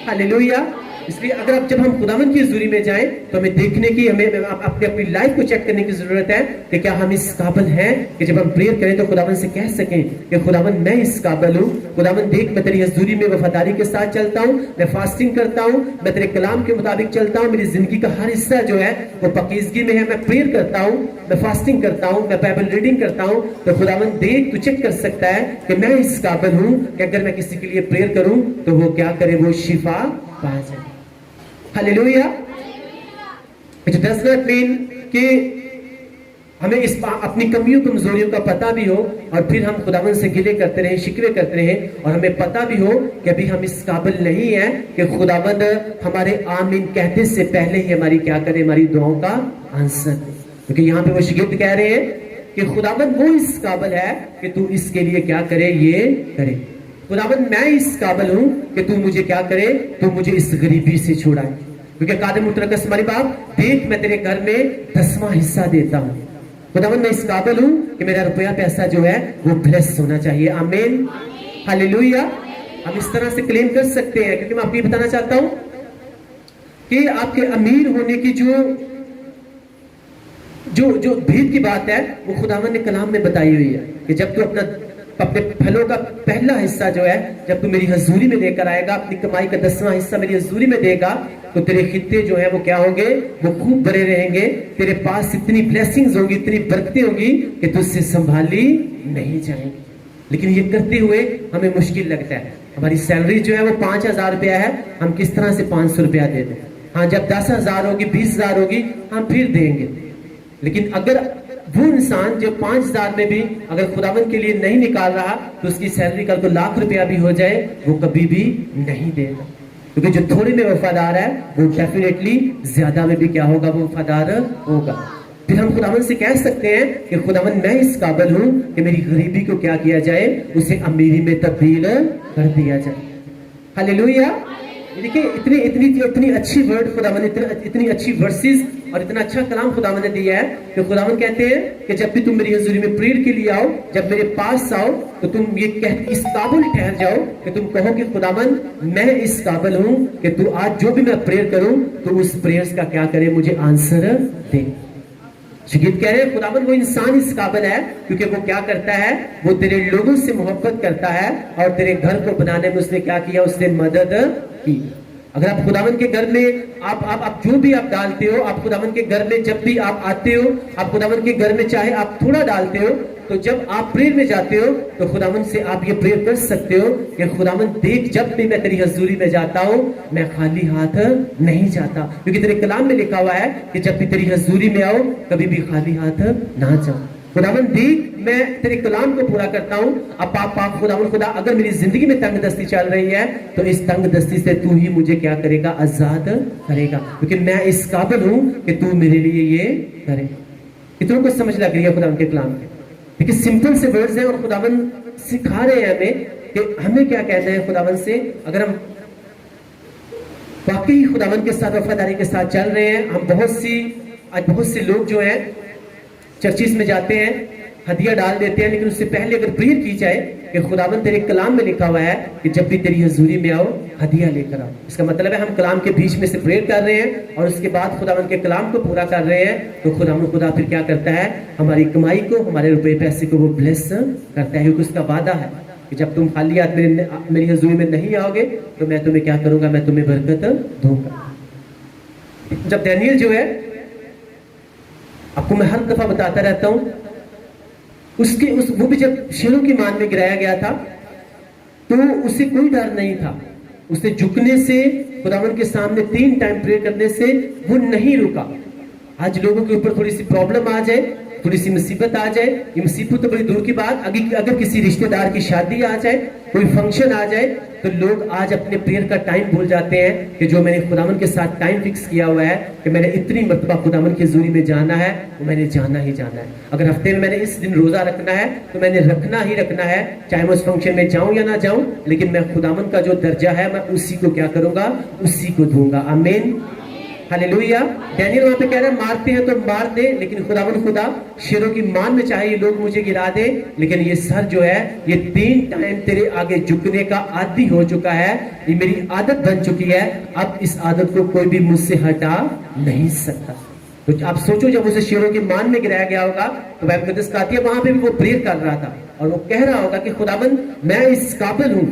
हालेलुया। इसलिए अगर जब हम खुदावंद की हुजूरी में जाएं तो हमें देखने की, हमें अपनी लाइफ को चेक करने की जरूरत है कि क्या हम इस काबिल हैं कि जब हम प्रेयर करें तो खुदावंद से कह सकें कि खुदावंद मैं इस काबिल हूं, खुदावंद देख मैं तेरी हुजूरी में वफादारी के साथ चलता हूं, मैं फास्टिंग करता हूं, मैं तेरे कलाम के मुताबिक चलता हूं, मेरी जिंदगी का हर हिस्सा जो है वो पाकीज़गी में है, मैं प्रेयर करता हूं, मैं फास्टिंग करता हूं, मैं बाइबल रीडिंग करता हूं। तो खुदावंद देख तू चेक कर सकता है कि मैं इस काबिल हूं कि अगर मैं किसी के लिए प्रेयर करूं तो वो क्या करे, वो शिफा पा जाए। Hallelujah. It does not mean कि हमें अपनी कमियों कमजोरियों का पता भी हो और फिर हम खुदावंद से गिले करते रहे, शिकवे करते रहे, और हमें पता भी हो कि अभी हम इस काबिल नहीं है कि खुदावंद हमारे आमीन कहते से पहले ही हमारी क्या करे, हमारी दुआओं का आंसर। क्योंकि यहाँ पे वो शागिर्द कह रहे हैं कि खुदावंद वो इस काबिल है कि तू इसके लिए क्या करे, ये करे। खुदावंद मैं इस काबिल हूं कि तू मुझे क्या करे, तू मुझे इस गरीबी से छुड़ाए, क्योंकि कादिम मुतरकस हमारे बाप देख मैं तेरे घर में 10वां हिस्सा देता हूं। खुदावंद मैं इस काबिल हूं कि मेरा रुपया पैसा जो है वो ब्लेस होना चाहिए। आमीन, हालेलुया। हम इस तरह से क्लेम कर सकते हैं, क्योंकि मैं आपको ये बताना चाहता हूं कि आपके अमीर होने की जो भेद की बात है वो खुदावंद ने कलाम में बताई हुई है कि जब तू अपना अपने फलों का पहला हिस्सा जो है जब तू मेरी हजूरी में लेकर आएगा, अपनी कमाई का 10वां हिस्सा मेरी हजूरी में देगा, तो तेरे खित्ते जो है वो क्या होंगे, वो खूब भरे रहेंगे। तेरे पास इतनी ब्लेसिंग्स होंगी, इतनी बरकतें होंगी कि तुझसे संभाली नहीं जाएंगी। लेकिन ये करते हुए हमें मुश्किल लगता है। हमारी सैलरी जो है वो 5,000 रुपया है, हम किस तरह से 500 रुपया दे दें? हाँ, जब 10,000 होगी, 20,000 होगी, हम फिर देंगे। लेकिन अगर वो इंसान जो 5,000 में भी अगर खुदावन के लिए नहीं निकाल रहा, तो उसकी सैलरी कल को लाख रुपया भी हो जाए, वो कभी भी नहीं देगा। क्योंकि जो थोड़े में वफादार है वो डेफिनेटली ज्यादा में भी क्या होगा, वो वफादार होगा। फिर हम खुदावन से कह सकते हैं कि खुदावन मैं इस काबिल हूं कि मेरी गरीबी को क्या किया जाए, उसे अमीरी में तब्दील कर दिया जाए। हालेलुया। देखिए इतनी इतनी इतनी अच्छी वर्ड खुदावन, इतनी अच्छी वर्सेस और इतना अच्छा कलाम खुदावन ने दिया है कि खुदावन कहते हैं कि जब भी तुम मेरी हजूरी में प्रेयर के लिए आओ, जब मेरे पास आओ, तो तुम ये इस काबिल ठहर जाओ कि तुम कहो कि खुदावन मैं इस काबिल हूं कि तू आज जो भी मैं प्रेयर करूं तो उस प्रेयर्स का क्या करे, मुझे आंसर दे। शगीद कह रहे हैं खुदावन वो इंसान इस काबिल है क्योंकि वो क्या करता है, वो तेरे लोगों से मोहब्बत करता है और तेरे घर को बनाने में उसने क्या किया, उसने मदद की। अगर आप खुदावन के घर में आप जो भी आप डालते हो, आप खुदावन के घर में जब भी आप आते हो, आप खुदावन के घर में चाहे आप थोड़ा डालते हो, तो जब आप प्रेयर में जाते हो तो खुदावन से आप ये प्रेयर कर सकते हो कि खुदावन देख, जब भी मैं तेरी हजूरी में जाता हूं मैं खाली हाथ नहीं जाता, क्योंकि तेरे कलाम में लिखा हुआ है कि जब भी तेरी हजूरी में आओ कभी भी खाली हाथ ना जाओ। खुदावन देख, मैं तेरे कलाम को पूरा करता हूं। अब पाक खुदावन खुदा, अगर मेरी जिंदगी में तंग दस्ती चल रही है तो इस तंग दस्ती से तू ही मुझे क्या करेगा, आजाद करेगा, क्योंकि मैं इस काबिल हूं कि तू मेरे लिए ये करे। इतना कुछ समझ लग रही है खुदावन के कलाम के? देखिए सिंपल से वर्ड्स हैं और खुदावन सिखा रहे हैं हमें कि हमें क्या कहना है खुदावन से। अगर हम वाकई खुदावन के साथ वफादारी के साथ चल रहे हैं, हम बहुत से लोग जो हैं चर्चिस में जाते हैं, हदिया डाल देते हैं, लेकिन उससे पहले अगर प्रेयर की जाए कि खुदावन तेरे कलाम में लिखा हुआ है कि जब भी तेरी हजूरी में आओ हदिया लेकर आओ। इसका मतलब है हम कलाम के बीच में से प्रेयर कर रहे हैं और उसके बाद खुदावन के कलाम को पूरा कर रहे हैं, तो खुदावन खुदा फिर क्या करता है, हमारी कमाई को, हमारे रुपए पैसे को वो ब्लेस करता है, क्योंकि उसका वादा है कि जब तुम खाली हाथ मेरी हजूरी में नहीं आओगे तो मैं तुम्हें क्या करूंगा, मैं तुम्हें बरकत दूंगा। जब दानियल जो है, आपको मैं हर दफा बताता रहता हूं, वो भी जब शेरों की मान में गिराया गया था तो उसे कोई डर नहीं था। उसे झुकने से, खुदावन के सामने 3 टाइम प्रेयर करने से वो नहीं रुका। आज लोगों के ऊपर थोड़ी सी प्रॉब्लम आ जाए, थोड़ी सी मुसीबत आ जाए, ये मुसीबत तो बड़ी दूर की बात, अगर किसी रिश्तेदार की शादी आ जाए, कोई फंक्शन आ जाए, तो लोग आज अपने प्रेयर का टाइम भूल जाते हैं कि जो मैंने खुदावन के साथ टाइम फिक्स किया हुआ है कि मैंने इतनी मर्तबा खुदावन की हजूरी में जाना है, तो मैंने जाना ही जाना है। अगर हफ्ते में मैंने इस दिन रोजा रखना है तो मैंने रखना ही रखना है, चाहे मैं उस फंक्शन में जाऊं या ना जाऊं, लेकिन मैं खुदावन का जो दर्जा है मैं उसी को क्या करूंगा, उसी को दूंगा। आमीन, हालेलुया। डैनियल वहां पे कह रहा है मारते हैं तो मार दे, लेकिन खुदावन खुदा शेरों की मान में चाहे ये लोग मुझे गिरा दे, लेकिन ये सर जो है ये 3 टाइम तेरे आगे झुकने का आदी हो चुका है, ये मेरी आदत बन चुकी है, अब इस आदत को कोई भी मुझसे हटा नहीं सकता। तो आप सोचो जब उसे शेरों की मान में गिराया गया होगा तो बाइबल मुकद्दस कहती है वहां पे भी वो प्रेयर कर रहा था और वो कह रहा होगा कि खुदावन मैं इस काबिल हूं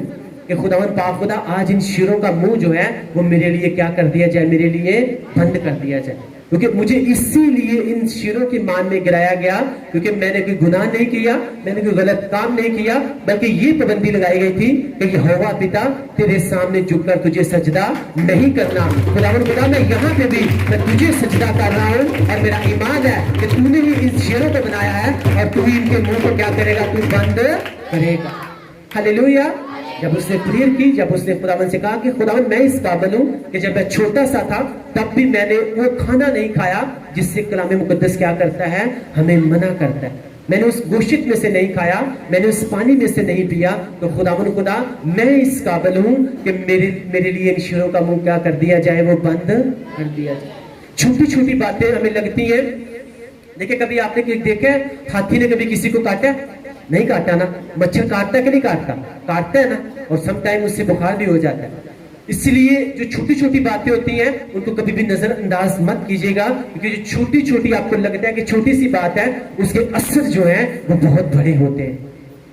कि खुदावन पाक खुदा आज इन शेरों का मुंह जो है वो मेरे लिए क्या कर दिया जाए, मेरे लिए बंद कर दिया जाए, क्योंकि मुझे इसीलिए इन शेरों की मान में गिराया गया, क्योंकि मैंने कोई गुनाह नहीं किया, मैंने कोई गलत काम नहीं किया, बल्कि ये पाबंदी लगाई गई थी कि यहोवा पिता तेरे सामने झुककर तुझे सजदा नहीं करना। खुदावन खुदा मैं यहाँ पे भी मैं तुझे सजदा कर रहा हूँ और मेरा ईमान है कि तूने ही इन शेरों को बनाया है और तू ही इनके मुंह को क्या करेगा, तू बंद करेगा। हालेलुया। जब उसने प्रेयर की, जब उसने खुदावन से कहा कि खुदावन मैं इस काबिल हूं कि जब मैं छोटा सा था तब भी मैंने वो खाना नहीं खाया जिससे कलाम मुकद्दस क्या करता है, हमें मना करता है, मैंने उस गोश्त में से नहीं खाया, मैंने उस पानी में से नहीं पिया, तो खुदावन खुदा मैं इस काबिल हूं कि मेरे लिए इन शेरों का मुंह क्या कर दिया जाए, वो बंद कर दिया जाए। छोटी छोटी बातें हमें लगती हैं। देखिए कभी आपने देखा हाथी ने कभी किसी को काटा? नहीं काटा ना। मच्छर काटता है कि नहीं काटता? काटता है ना, और सम टाइम उससे बुखार भी हो जाता है। इसलिए जो छोटी छोटी बातें होती हैं उनको कभी भी नजरअंदाज मत कीजिएगा, क्योंकि जो छोटी छोटी आपको लगता है कि छोटी सी बात है, उसके असर जो है वो बहुत बड़े होते हैं।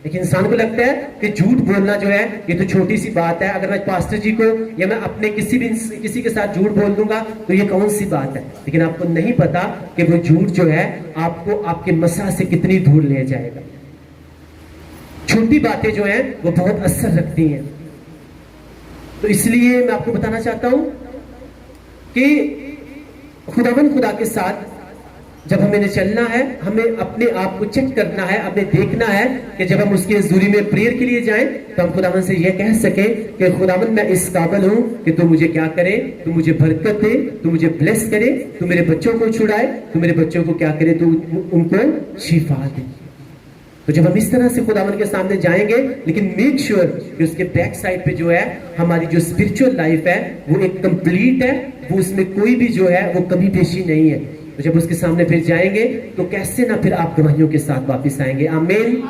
लेकिन इंसान को लगता है कि झूठ बोलना जो है ये तो छोटी सी बात है, अगर मैं पास्टर जी को या मैं अपने किसी के साथ झूठ बोल दूंगा तो ये कौन सी बात है। लेकिन आपको नहीं पता कि वो झूठ जो है आपको आपके मसा से कितनी दूर ले जाएगा। छोटी बातें जो हैं वो बहुत असर रखती हैं। तो इसलिए मैं आपको बताना चाहता हूं कि खुदा के साथ जब हमें चलना है, हमें अपने आप को चेक करना है, हमें देखना है कि जब हम उसके हज़ूरी में प्रेयर के लिए जाएं तो हम खुदावन से यह कह सके कि खुदावन मैं इस काबिल हूं कि तू मुझे क्या करे, तू मुझे बरकत दे, तू मुझे ब्लेस करे, तू मेरे बच्चों को छुड़ाए, तू मेरे बच्चों को क्या करे, तू उनको शिफा दे। तो जब हम इस तरह से खुदावन के सामने जाएंगे, लेकिन मेक श्योर कि उसके बैक साइड पे जो है हमारी जो स्पिरिचुअल लाइफ है वो एक कंप्लीट है, वो उसमें कोई भी जो है वो कमी पेशी नहीं है। तो जब उसके सामने फिर जाएंगे तो कैसे ना फिर आप गवाहियों के साथ वापस आएंगे। आमीन,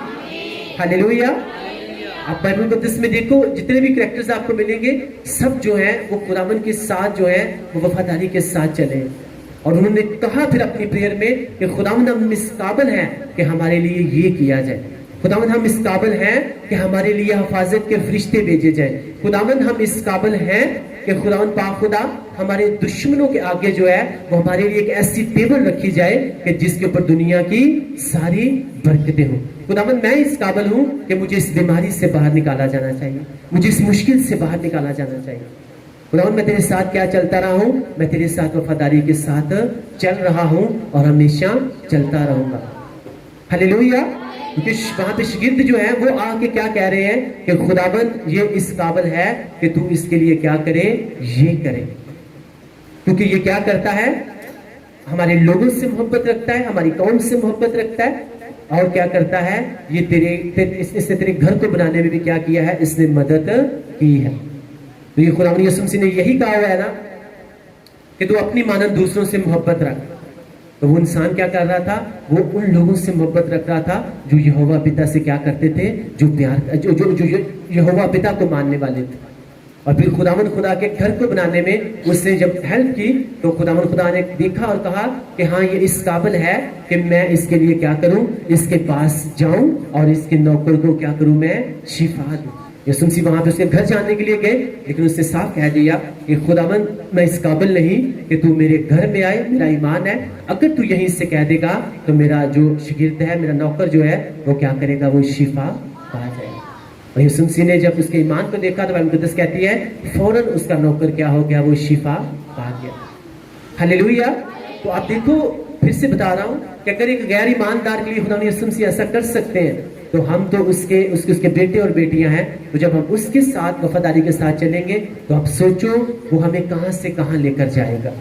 हालेलुया। आप बाइबल मुकद्दस में देखो, जितने भी कैरेक्टर्स आपको मिलेंगे सब जो है वो खुदावन के साथ जो है वो वफादारी के साथ चले। और उन्होंने कहा फिर अपनी प्रेयर में कि खुदावन हम इस काबिल हैं कि हमारे लिए ये किया जाए, खुदावन हम इस काबिल हैं कि हमारे लिए हिफाजत के फरिश्ते भेजे जाए, खुदावन हम इस काबिल हैं कि खुदावन पाक खुदा हमारे दुश्मनों के आगे जो है वो हमारे लिए एक ऐसी टेबल रखी जाए कि जिसके ऊपर दुनिया की सारी बरकतें हों। खुदावन मैं इस काबिल हूं कि मुझे इस बीमारी से बाहर निकाला जाना चाहिए, मुझे इस मुश्किल से बाहर निकाला जाना चाहिए। खुदावन मैं तेरे साथ क्या चलता रहा हूं, मैं तेरे साथ वफादारी के साथ चल रहा हूं और हमेशा चलता रहूंगा। हालेलुया। क्योंकि वहां पे शागिर्द जो है वो आके क्या कह रहे हैं कि खुदावन ये इस काबिल है कि तू इसके लिए क्या करे, ये करे। क्योंकि ये क्या करता है, हमारे लोगों से मोहब्बत रखता है, हमारी कौम से मोहब्बत रखता है, और क्या करता है ये इसने तेरे घर को बनाने में भी क्या किया है, इसने मदद की है। तो ये खुदावन यीशु मसीह ने यही कहा हुआ है ना कि तू अपनी मानद दूसरों से मोहब्बत रख। तो वो इंसान क्या कर रहा था, वो उन लोगों से मोहब्बत रख रहा था जो यहोवा पिता से क्या करते थे, जो प्यार जो यहोवा पिता को मानने वाले थे। और फिर खुदावन खुदा के घर को बनाने में उसने जब हेल्प की तो खुदावन खुदा ने देखा और कहा कि हाँ ये इस काबिल है कि मैं इसके लिए क्या करूं, इसके पास जाऊं और इसके नौकर को क्या करूं, मैं शिफा दूं। यीशु मसीह वहां पे उसके घर जाने के लिए गए, लेकिन उसने साफ कह दिया कि खुदावन मैं इस काबिल नहीं कि तू मेरे घर में आए, मेरा ईमान है, अगर तू यहीं से कह देगा तो मेरा जो शागिर्द है, मेरा नौकर जो है वो क्या करेगा, वो शिफा पा जाएगा। और यीशु मसीह ने जब उसके ईमान को देखा तो बाइबल मुकद्दस कहती है फौरन उसका नौकर क्या हो गया, वो शिफा पा गया। हालेलुया। तो आप देखो, फिर से बता रहा हूं कि अगर एक गैर ईमानदार के लिए खुदा यीशु मसीह ऐसा कर सकते हैं तो हम तो उसके बेटे और बेटियां हैं। तो जब हम उसके साथ वफादारी के साथ चलेंगे तो आप सोचो वो हमें कहां से कहां लेकर जाएगा।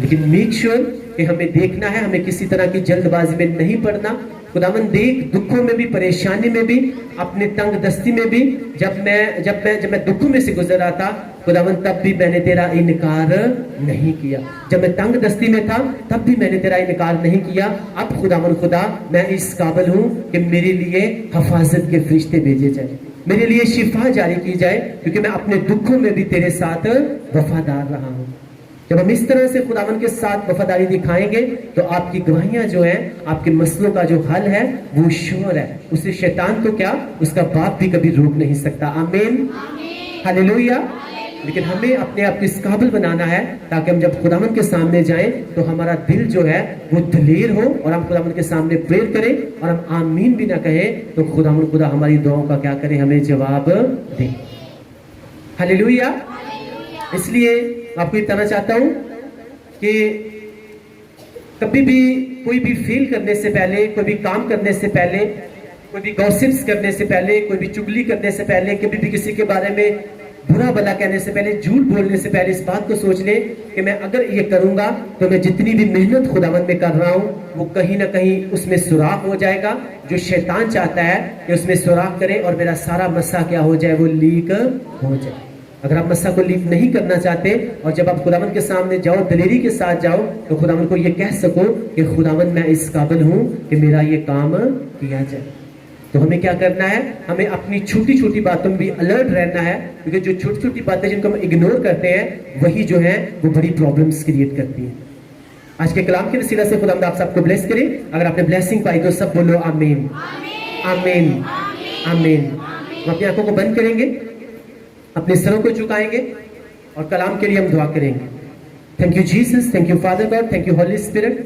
लेकिन मेक श्योर कि हमें देखना है, हमें किसी तरह की जल्दबाजी में नहीं पड़ना। खुदावन देख, दुखों में भी, परेशानी में भी, अपने तंग दस्ती में भी, जब मैं दुखों में से गुजर रहा था खुदावन तब भी मैंने तेरा इनकार नहीं किया। जब मैं तंग दस्ती में था तब भी मैंने तेरा इनकार नहीं किया। अब खुदावन खुदा मैं इस काबिल हूं कि मेरे लिए हिफाजत के फरिश्ते भेजे जाए, मेरे लिए शिफा जारी की जाए, क्योंकि मैं अपने दुखों में भी तेरे साथ वफादार रहा हूं। जब हम इस तरह से खुदावन के साथ वफादारी दिखाएंगे तो आपकी गवाहियां जो हैं, आपके मसलों का जो हल है वो श्योर है। उसे शैतान तो क्या, उसका बाप भी कभी रोक नहीं सकता। आमीन, हालेलुया। लेकिन हमें अपने आप को इस काबिल बनाना है ताकि हम जब खुदावन के सामने जाएं तो हमारा दिल जो है वो दिलेर हो और हम खुदावन के सामने प्रेयर करें और हम आमीन भी ना कहें तो खुदावन खुदा हमारी दुआओं का क्या करे, हमें जवाब दे। हालेलुया। इसलिए आपको बताना चाहता हूं कि कभी भी कोई भी फेल करने से पहले, कोई भी काम करने से पहले, कोई भी गॉसिप्स करने से पहले, कोई भी चुगली करने से पहले, कभी भी किसी के बारे में बुरा भला कहने से पहले, झूठ बोलने से पहले इस बात को सोच ले कि मैं अगर ये करूंगा तो मैं जितनी भी मेहनत खुदावन में कर रहा हूं वो कहीं ना कहीं उसमें सुराख हो जाएगा। जो शैतान चाहता है कि उसमें सुराख करे और मेरा सारा मस्सा क्या हो जाए, वो लीक हो जाए। अगर आप मस्सा को लीक नहीं करना चाहते और जब आप खुदावन के सामने जाओ, दिलेरी के साथ जाओ, तो खुदावन को ये कह सको कि खुदावन मैं इस काबिल हूं कि मेरा ये काम किया जाए। तो हमें क्या करना है, हमें अपनी छोटी छोटी बातों में भी अलर्ट रहना है, क्योंकि जो छोटी छोटी बातें जिनको हम इग्नोर करते हैं वही जो है वो बड़ी प्रॉब्लम्स क्रिएट करती हैं। आज के कलाम के वसीला से खुदा आप सबको ब्लेस करे। अगर आपने ब्लेसिंग पाई तो सब बोलो आमीन, आमीन, आमीन। आमीन। हम अपनी आंखों को बंद करेंगे, अपने सरों को झुकाएंगे और कलाम के लिए हम दुआ करेंगे। Thank you Jesus, thank you father God, thank you holy spirit.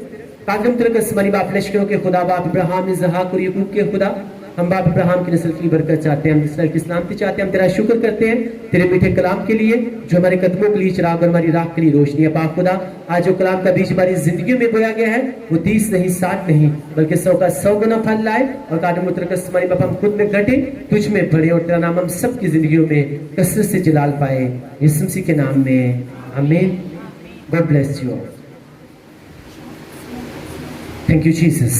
कादम तेरे कसमानी बाप लश्करों के खुदा, बाप इब्राहिम इसहाक और याकूब के खुदा, हम बाप इब्राहिम की नस्ल की बरकत चाहते हैं, हम इसराइल की सलामती चाहते हैं। हम तेरा शुक्र करते हैं तेरे मीठे कलाम के लिए जो हमारे कदमों के लिए चिराग और हमारी राह के लिए रोशनी है। पाक खुदा, आज जो कलाम का बीज हमारी जिंदगी में बोया गया है वो 30 नहीं 60 नहीं बल्कि 100 का 100 गुना फल लाए। और कादम तेरे कसमानी बाप हम खुद में घटे, तुझ में बढ़े और तेरा नाम हम सबकी जिंदगियों में कसरत से जलाल पाए। यीशु मसीह के नाम में आमीन। God bless you all. Thank you, Jesus.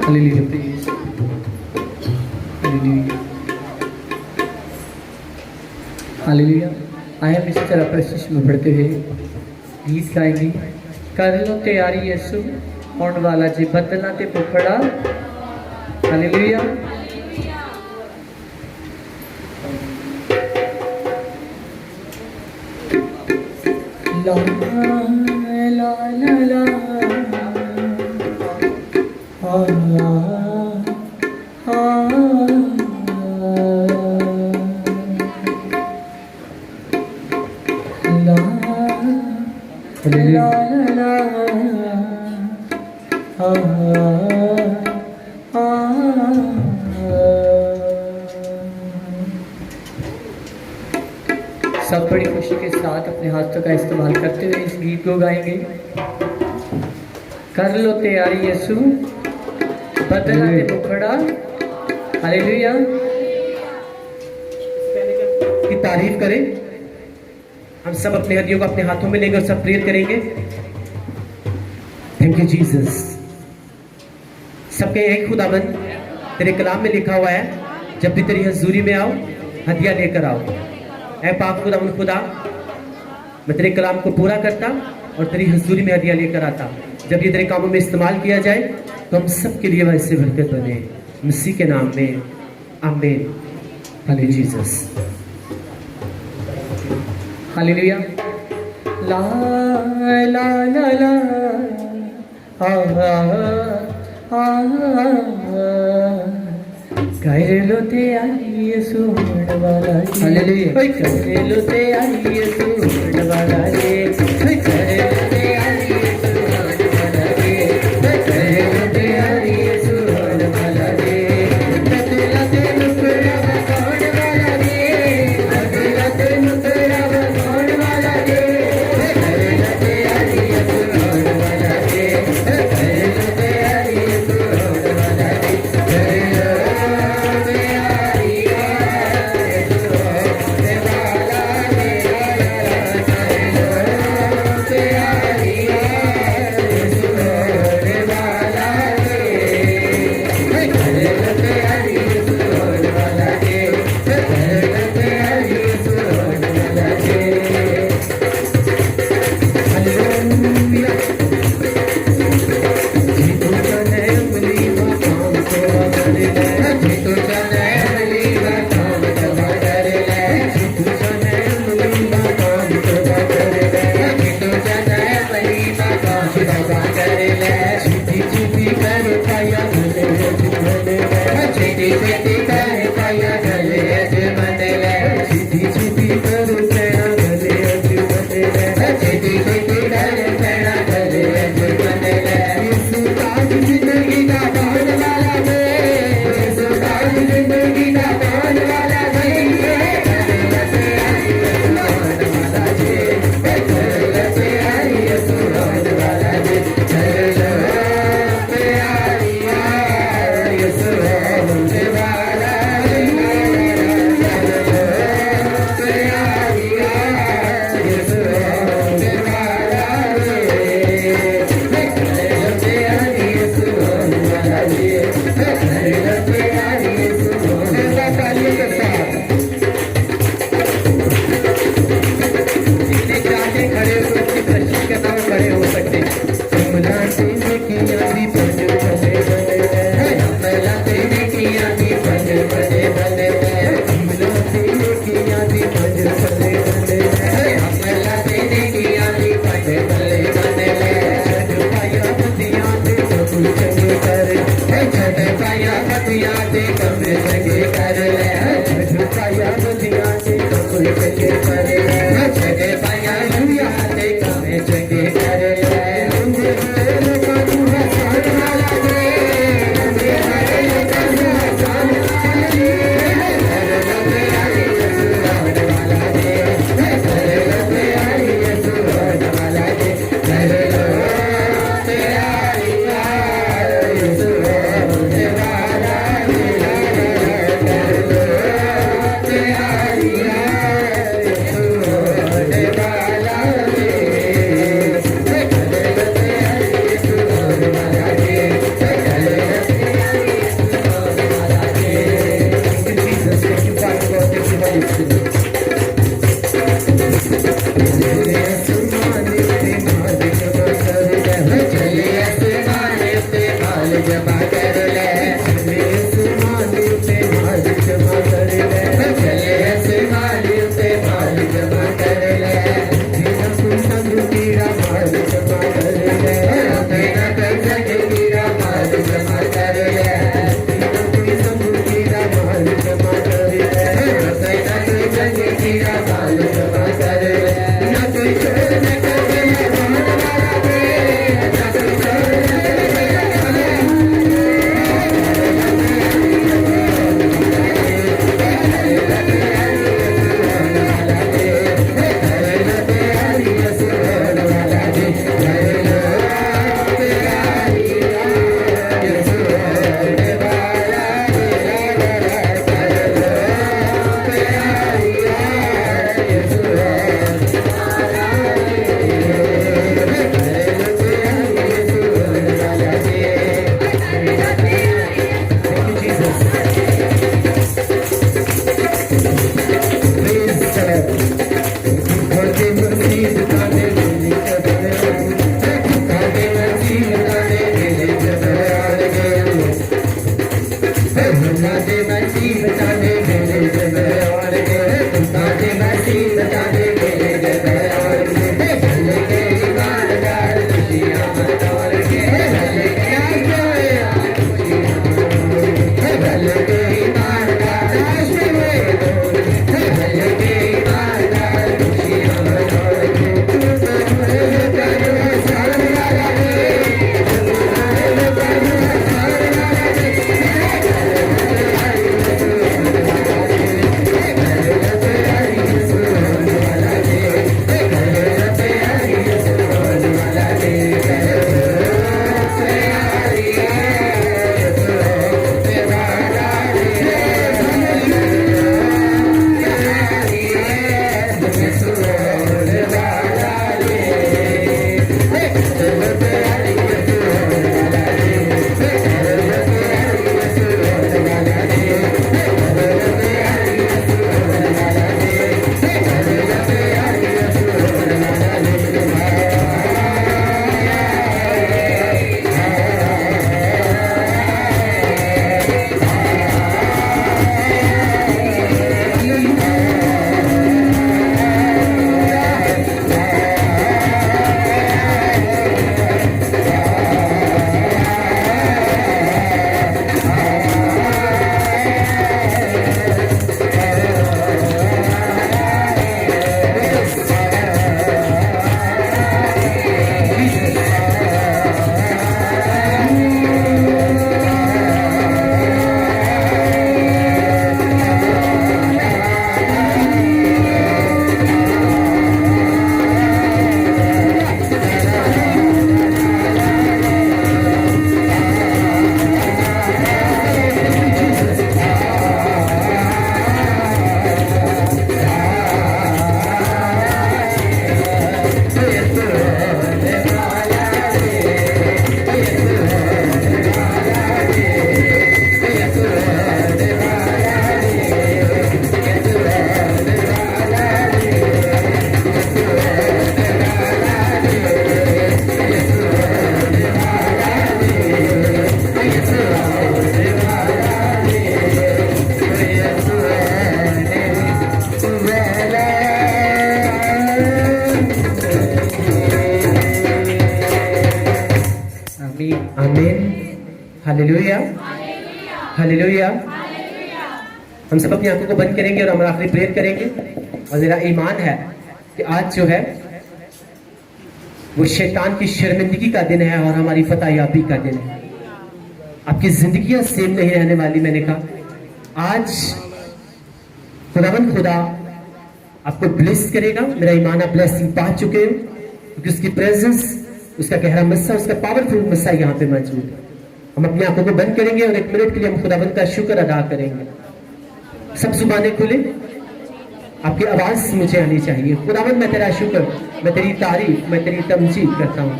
Hallelujah, please. Hallelujah. Hallelujah. आए हम इसी तरह प्रशिश में बढ़ते हुए गीत गाएंगे। कर लो तैयारी यीशु आने वाला जी बदला ते पुखड़ा। हालेलुया। ला ला ला ला सब बड़ी खुशी के साथ अपने हाथों का इस्तेमाल करते हुए इस गीत को गाएंगे। कर लो तैयारी यीशु बदला दे मुखड़ा। हालेलुया। की तारीफ करें। हम सब अपने हड्डियों को अपने हाथों में लेंगे और सब प्रेयर करेंगे। Thank you Jesus. सबके एक खुदाबंद तेरे कलाम में लिखा हुआ है, जब भी तेरी हजूरी में आओ हदिया लेकर आओ। ऐ पाक खुदावंद खुदा, मैं तेरे कलाम को पूरा करता और तेरी हजूरी में हदिया लेकर आता। जब ये तेरे कामों में इस्तेमाल किया जाए तो हम सब के लिए वैसे बरकत बने, मसीह के नाम में आमीन। Hallelujah Jesus. हालेलुया। ला ला ला ला कर लो तैयारी यीशु आने वाला जी। हालेलुया। कर लो तैयारी यीशु आने वाला जी। कर लो तैयारी यीशु आने वाला जी। कर लो तैयारी यीशु आने वाला जी। बदला दे मुखड़ा बदलाने वाला जी। बदला दे मुखड़ा बदलाने वाला जी। कर लो तैयारी यीशु आने वाला जी। कर लो तैयारी यीशु आने वाला जी। कर लो आंधी पंज बल्ले बल्ले अमला तेरे की आंधी पंज बल्ले बल्ले छठ पाया बतिया दे कबूल चंगे कर छठ पाया बतिया दे कबूल चंगे कर छठ पाया बतिया दे कबूल चंगे कर छठ पाया बतिया दे कबूल चंगे कर आमीन। Hallelujah, hallelujah. हम सब अपनी आंखों को बंद करेंगे और हम आखिरी प्रेयर करेंगे। और मेरा ईमान है कि आज जो है वो शैतान की शर्मिंदगी का दिन है और हमारी फतह याबी का दिन है। आपकी जिंदगियां सेम नहीं रहने वाली। मैंने कहा आज खुदावंद खुदा आपको ब्लेस करेगा। मेरा ईमान आप ब्लेसिंग पा चुके हो क्योंकि उसकी प्रेजेंस, उसका गहरा मस्सा, उसका पावरफुल मस्सा यहाँ पे मौजूद है। हम अपनी आंखों को बंद करेंगे और 1 मिनट के लिए हम खुदावंद का शुक्र अदा करेंगे। सब जुबानें खुले, आपकी आवाज मुझे आनी चाहिए। खुदावंद मैं तेरा शुक्र, मैं तेरी तारीफ, मैं तेरी तमजीद करता हूँ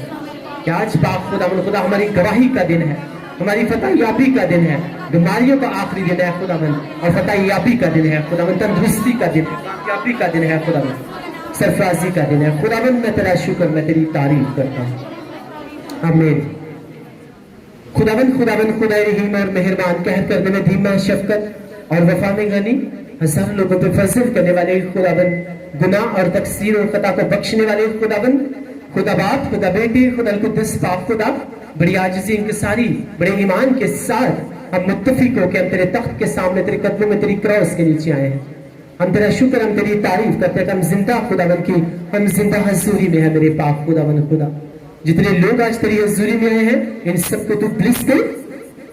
कि आज पाक खुदावंद खुदा हमारी गवाही का दिन है, हमारी फतह याबी का दिन है, बीमारियों का आखिरी दिन है खुदावंद, और फतह याबी का दिन है खुदावंद, तंदुरुस्ती का दिन है, कामयाबी का दिन है खुदावंद, सरफराजी का दिन है खुदावंद। मैं तेरा शुक्र, मैं तेरी तारीफ करता हूँ। आमीन। खुदावंद खुदावंद खुदा रहीम और मेहरबान, कहर करने में धीमा, शफकत और वफा में गनी, हजारों लोगों पे फजल करने वाले खुदावंद, गुनाह और तकसीर और खता को बख्शने वाले खुदावंद, खुदा बाप, खुदा बेटी, खुदा कुद्दस पाक खुदा, बड़ी आजिज़ी इंकिसारी, बड़े ईमान के साथ हम मुत्तफिक हो के हम तेरे तख्त के सामने, तेरे कदमों में, तेरी क्रॉस के नीचे आए हैं। हम तेरा शुक्र, हम तेरी तारीफ करते हैं। हम जिंदा खुदावंद की, हम जिंदा हजूरी में है मेरे पाक खुदावंद खुदा। जितने लोग आज तेरी हजूरी में आए हैं इन सबको तू ब्लेस कर,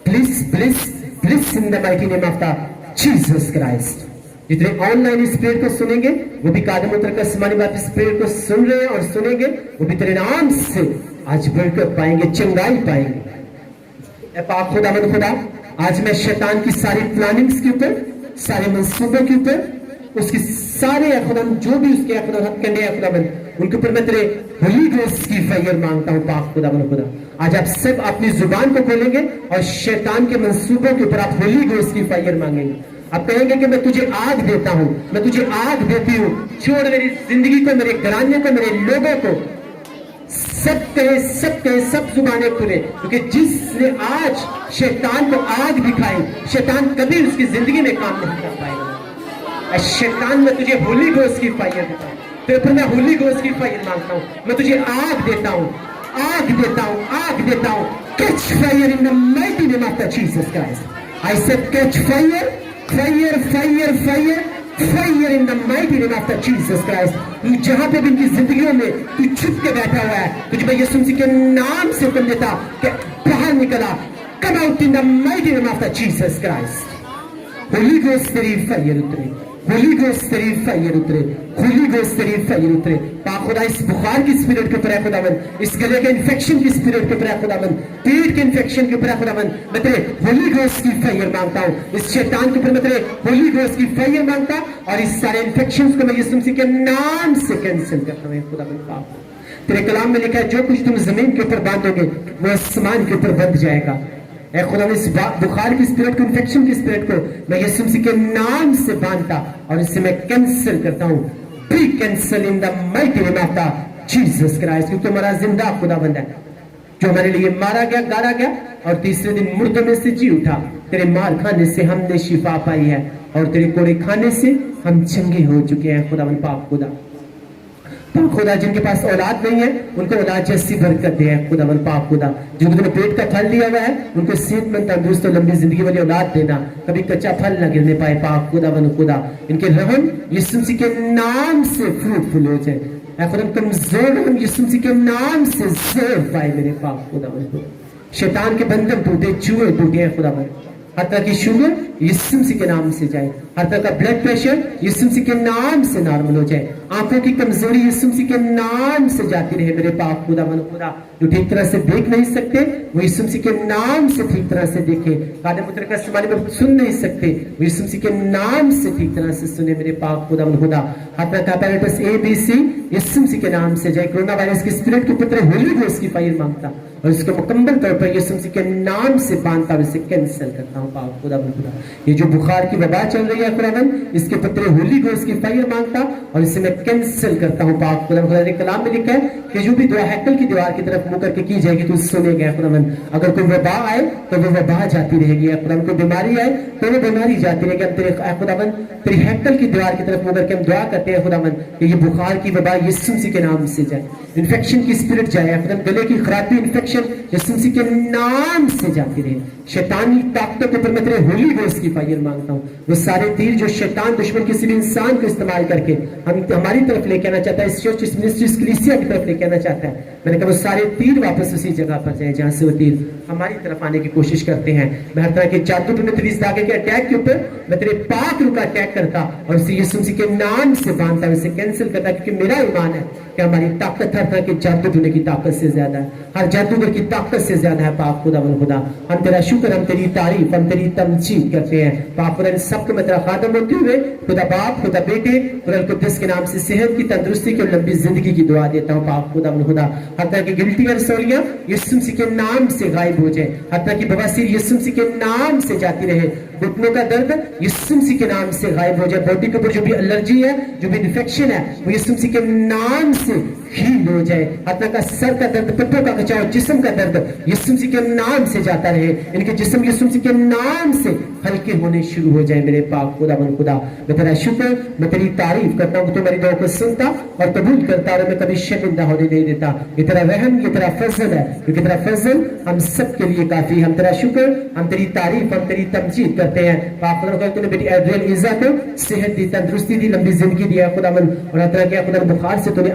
bless bless bless in the mighty name of the Jesus Christ. जितने ऑनलाइन इस प्रेयर को सुनेंगे वो भी कादम उतर कर समानी बात इस प्रेयर को सुन रहे हैं और सुनेंगे, वो भी तेरे नाम से आज बरकत पाएंगे, चंगाई पाएंगे। ए पाक खुदावंद खुदा, आज मैं शैतान की सारी प्लानिंग्स के ऊपर, सारे मंसूबों के ऊपर, उसके सारे खुदावंद जो भी उसके हथकंडे हैं खुदावंद, उनके ऊपर मैं तेरे होली घोस्ट की फायर मांगता हूँ पाक खुदावंद खुदा। आज आप सब अपनी जुबान को खोलेंगे और शैतान के मंसूबों के ऊपर आप होली घोस्ट की फायर मांगेंगे। आप कहेंगे कि मैं तुझे आग देता हूं, मैं तुझे आग देती हूं, छोड़ मेरी जिंदगी को, मेरे घराने को, मेरे लोगों को। सब कहे, सब कहे, सब जुबानें खुले, क्योंकि जिसने आज शैतान को आग दिखाई, शैतान कभी उसकी जिंदगी में काम नहीं कर पाएगा। शैतान, मैं तुझे होली घोस्ट की फायर देता हूं, तेरे पर मैं होली घोस्ट की फायर मांगता हूं। मैं तुझे आग देता हूं, आग देता हूं, आग देता हूं। Catch fire in the mighty name of the Jesus Christ. I said catch fire, fire fire fire fire in the mighty name of the Jesus Christ. तू जहां पे भी इनकी जिंदगियों में तू छुप के बैठा हुआ है, तुझे मैं यीशु मसीह के नाम से हुक्म देता कि बाहर निकला, come out in the mighty name of the Jesus Christ. Holi ghost तेरी फायर उतरे, होली घोस्ट तेरी फायर उतरे, होली घोस्ट तेरी फायर उतरे। पाक खुदा, इस बुखार की स्पिरिट के ऊपर है खुदावंद, इस गले के इन्फेक्शन की स्पिरिट के ऊपर है खुदावंद, पेट के इन्फेक्शन के ऊपर है खुदावंद, मैं तेरे होली घोस्ट की फायर मांगता हूँ। इस शैतान के ऊपर मैं तेरे होली घोस्ट की फायर मांगता, और इस सारे इन्फेक्शन को मैं यीशु मसीह के नाम से कैंसिल करता हूँ खुदावंद पाक। तेरे कलाम में लिखा है जो कुछ तुम जमीन के ऊपर बांधोगे वो आसमान के ऊपर बंध जाएगा। ऐ खुदा, इस बुखार की स्पिरिट को, इन्फेक्शन की स्पिरिट को मैं यीशु मसीह के नाम से बांधता और इसे मैं कैंसिल करता हूँ। Be cancel in the mighty name of the Jesus Christ. क्योंकि हमारा जिंदा खुदावंद है जो हमारे लिए मारा गया, गाड़ा गया और तीसरे दिन मुर्दों में से जी उठा। तेरे मार खाने से हमने शिफा पाई है और तेरे कोड़े खाने से हम चंगे हो चुके हैं खुदावंद पाक खुदा। पाक खुदा, जिनके पास औलाद नहीं है उनको औलाद जैसी बरकत दे खुदावंद पाक खुदा। जिनको तुमने पेट का फल दिया हुआ है उनको सेहतमंद, तंदुरुस्त और लंबी जिंदगी वाली औलाद देना, कभी कच्चा फल न गिरने पाए पाक खुदावंद खुदा। इनके रहम यीशु मसीह के नाम से फ्रूटफुल हो जाए। ऐ खुदा, कमजोर हम यीशु मसीह के नाम से जोर पाए मेरे पाक खुदावंद खुदा। शैतान के बंधन टूटे, चूहे टूटे हैं खुदावंद। हर तरह की शुगर यीशु मसीह के नाम से जाए, हर तरह का ब्लड प्रेशर यीशु मसीह के नाम से नॉर्मल हो जाए, आंखों की कमजोरी यीशु मसीह के नाम से जाती रहे मेरे पाक खुदावंद खुदा। जो ठीक तरह से देख नहीं सकते वो यीशु मसीह के नाम से ठीक तरह से देखे, काले पुत्र का समाने में सुन नहीं सकते वो यीशु मसीह के नाम से ठीक तरह से सुने मेरे पाक खुदावंद खुदा। हर तरह का पैरालिटिस ABC यीशु मसीह के नाम से जाए। कोरोना वायरस की स्पिरिट के पुत्र होली घोस्ट की फायर मांगता और इसको मुकम्मल तौर पर यीशु मसीह के नाम से बांधता और इसे कैंसिल करता हूँ पाक खुदावंद खुदा। ये जो बुखार की वबा चल रही है खुदावंद, इसके पुत्र होली घोस्ट की फायर मांगता और इसे मैं कैंसिल करता हूँ पाक खुदावंद खुदा। ने कलाम में लिखा है कि जो भी दुआ हैकल की दीवार की तरफ मुंह करके की जाएगी तो सुनेगा खुदावंद। अगर कोई वबा आए तो वो वबा जाती रहेगी, खुदावंद कोई बीमारी आए तो वो बीमारी जाती रहेगी। हम तेरे खुदावंद तेरी हैकल की दीवार की तरफ मुंह करके हम दुआ करते हैं खुदावंद कि ये बुखार की वबा यीशु मसीह के नाम से जाए, इन्फेक्शन की स्पिरिट जाए खुदावंद, गले की खराबी इन्फेक्शन इन्फेक्शन यीशु मसीह के नाम से जाती रहे। शैतानी ताकतों के ऊपर मैं तेरे होली गोस्ट की फायर मांगता हूँ। वो सारे तीर जो शैतान दुश्मन किसी भी इंसान को इस्तेमाल करके हमारी तरफ लेके आना चाहता है, इस चर्च इस मिनिस्ट्री इस कलीसिया की तरफ लेके आना चाहता है, मैंने कहा वो सारे तीर वापस उसी जगह पर जाए जहां से वो तीर हमारी तरफ आने की कोशिश करते हैं। मैं हर तरह के जादू टूने तेरी इस धागे के अटैक के ऊपर मैं तेरे पाक रूह का अटैक करता और उसे यीशु मसीह के नाम से बांधता, उसे कैंसिल करता, क्योंकि मेरा ईमान है कि हमारी ताकत हर तरह के जादू टूने की ताकत से ज्यादा है, हर जादूगर की ताकत से ज्यादा है। पाक खुदा वन खुदा हम तेरा शुक्र, हम तेरी तारीफ, हम तेरी तमजीद करते हैं। पाक खुदा इन सबको मैं तेरा खादम होते हुए खुदा बाप खुदा बेटे खुदा कुद्दूस के नाम से सेहत की, तंदुरुस्ती की और लंबी जिंदगी की दुआ देता हूँ। पाक खुदा वन खुदा हर तरह की गिल्टी और रसौलियां यीशु मसीह के नाम से गायब हो जाए, हर तरह की बवासीर यीशु मसीह के नाम से जाती रहे, घुटनों का दर्द यीशु मसीह के नाम से गायब हो जाए, बॉडी के ऊपर जो भी एलर्जी है जो भी इन्फेक्शन है वो यीशु मसीह के नाम से हील हो जाए, हर तरह का सर का दर्द, पेटों का खिंचाव, जिस्म का दर्द यीशु मसीह के नाम से जाता रहे, इनके जिस्म यीशु मसीह के नाम से हल्के होने शुरू हो जाए। मेरे पाक खुदा मन खुदा मैं तेरा शुक्र, मैं तेरी तारीफ करता हूँ, तो मेरी दुआ को सुनता और कबूल करता और मैं कभी शर्मिंदा होने नहीं देता। ये तेरा रहम, ये तेरा फजल है, क्योंकि तेरा फजल हम सब के लिए काफी। हम तेरा शुक्र, हम तेरी तारीफ, हम तेरी तमजीद करते हैं। पाक खुदा तूने बेटी एड्रियल इज़ा को सेहत दी, तंदुरुस्ती दी, लंबी जिंदगी दी है खुदावन, और हर तरह के खुदा बुखार से तूने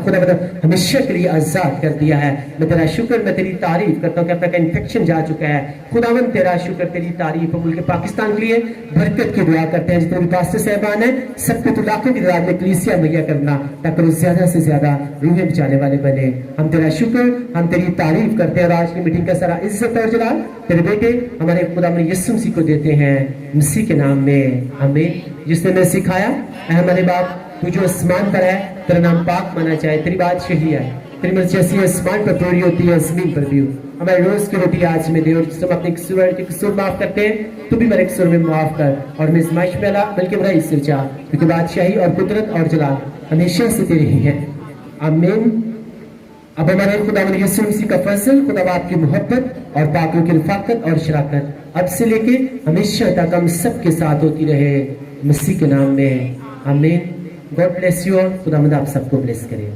खुदा हमेशा के लिए आजाद कर दिया है। मैं तेरा शुक्र, मैं तेरी तारीफ करता हूँ कि अपना का इन्फेक्शन जा चुका है। खुदावन तेरा शुक्र, तेरी तारीफ। मुल्क पाकिस्तान के लिए बरकत की दुआ करते हैं, जितने भी पास्टर साहबान है सबके तो लाखों की तादाद में कलीसिया मुहैया करना, ताकि वो ज्यादा से ज्यादा रूहें बचाने वाले बने। हम तेरा शुक्र, हम तेरी तारीफ करते हैं और आज की मीटिंग का सारा इज्जत और जलाल तेरे बेटे हमारे खुदा में यीशु मसीह को देते हैं, मसीह के नाम में आमीन। जिसने मैं सिखाया हमारे बाप तू जो आसमान पर है तेरा नाम पाक माना जाए, तेरी बात सही है, तेरी मर्जी ऐसी आसमान पर पूरी होती है जमीन पर भी हो। हमारे रोज की रोटी आज में दे और जिससे हम अपने कसूर माफ करते हैं तू भी मेरे कसूर में माफ कर, और मैं इस्माइश में ला बल्कि बुराई से बचा, क्योंकि बादशाही और कुदरत और जलाल हमेशा से तेरी ही है आमीन। अब हमारे खुदा यीशु मसीह का फजल, खुदा बाप की मोहब्बत और पाकों की रफाकत और शराकत अब से लेके हमेशा तक हम सबके साथ होती रहे, मसीह के नाम में आमीन। गॉड ब्लेस यू और खुदा आप सबको ब्लेस करे।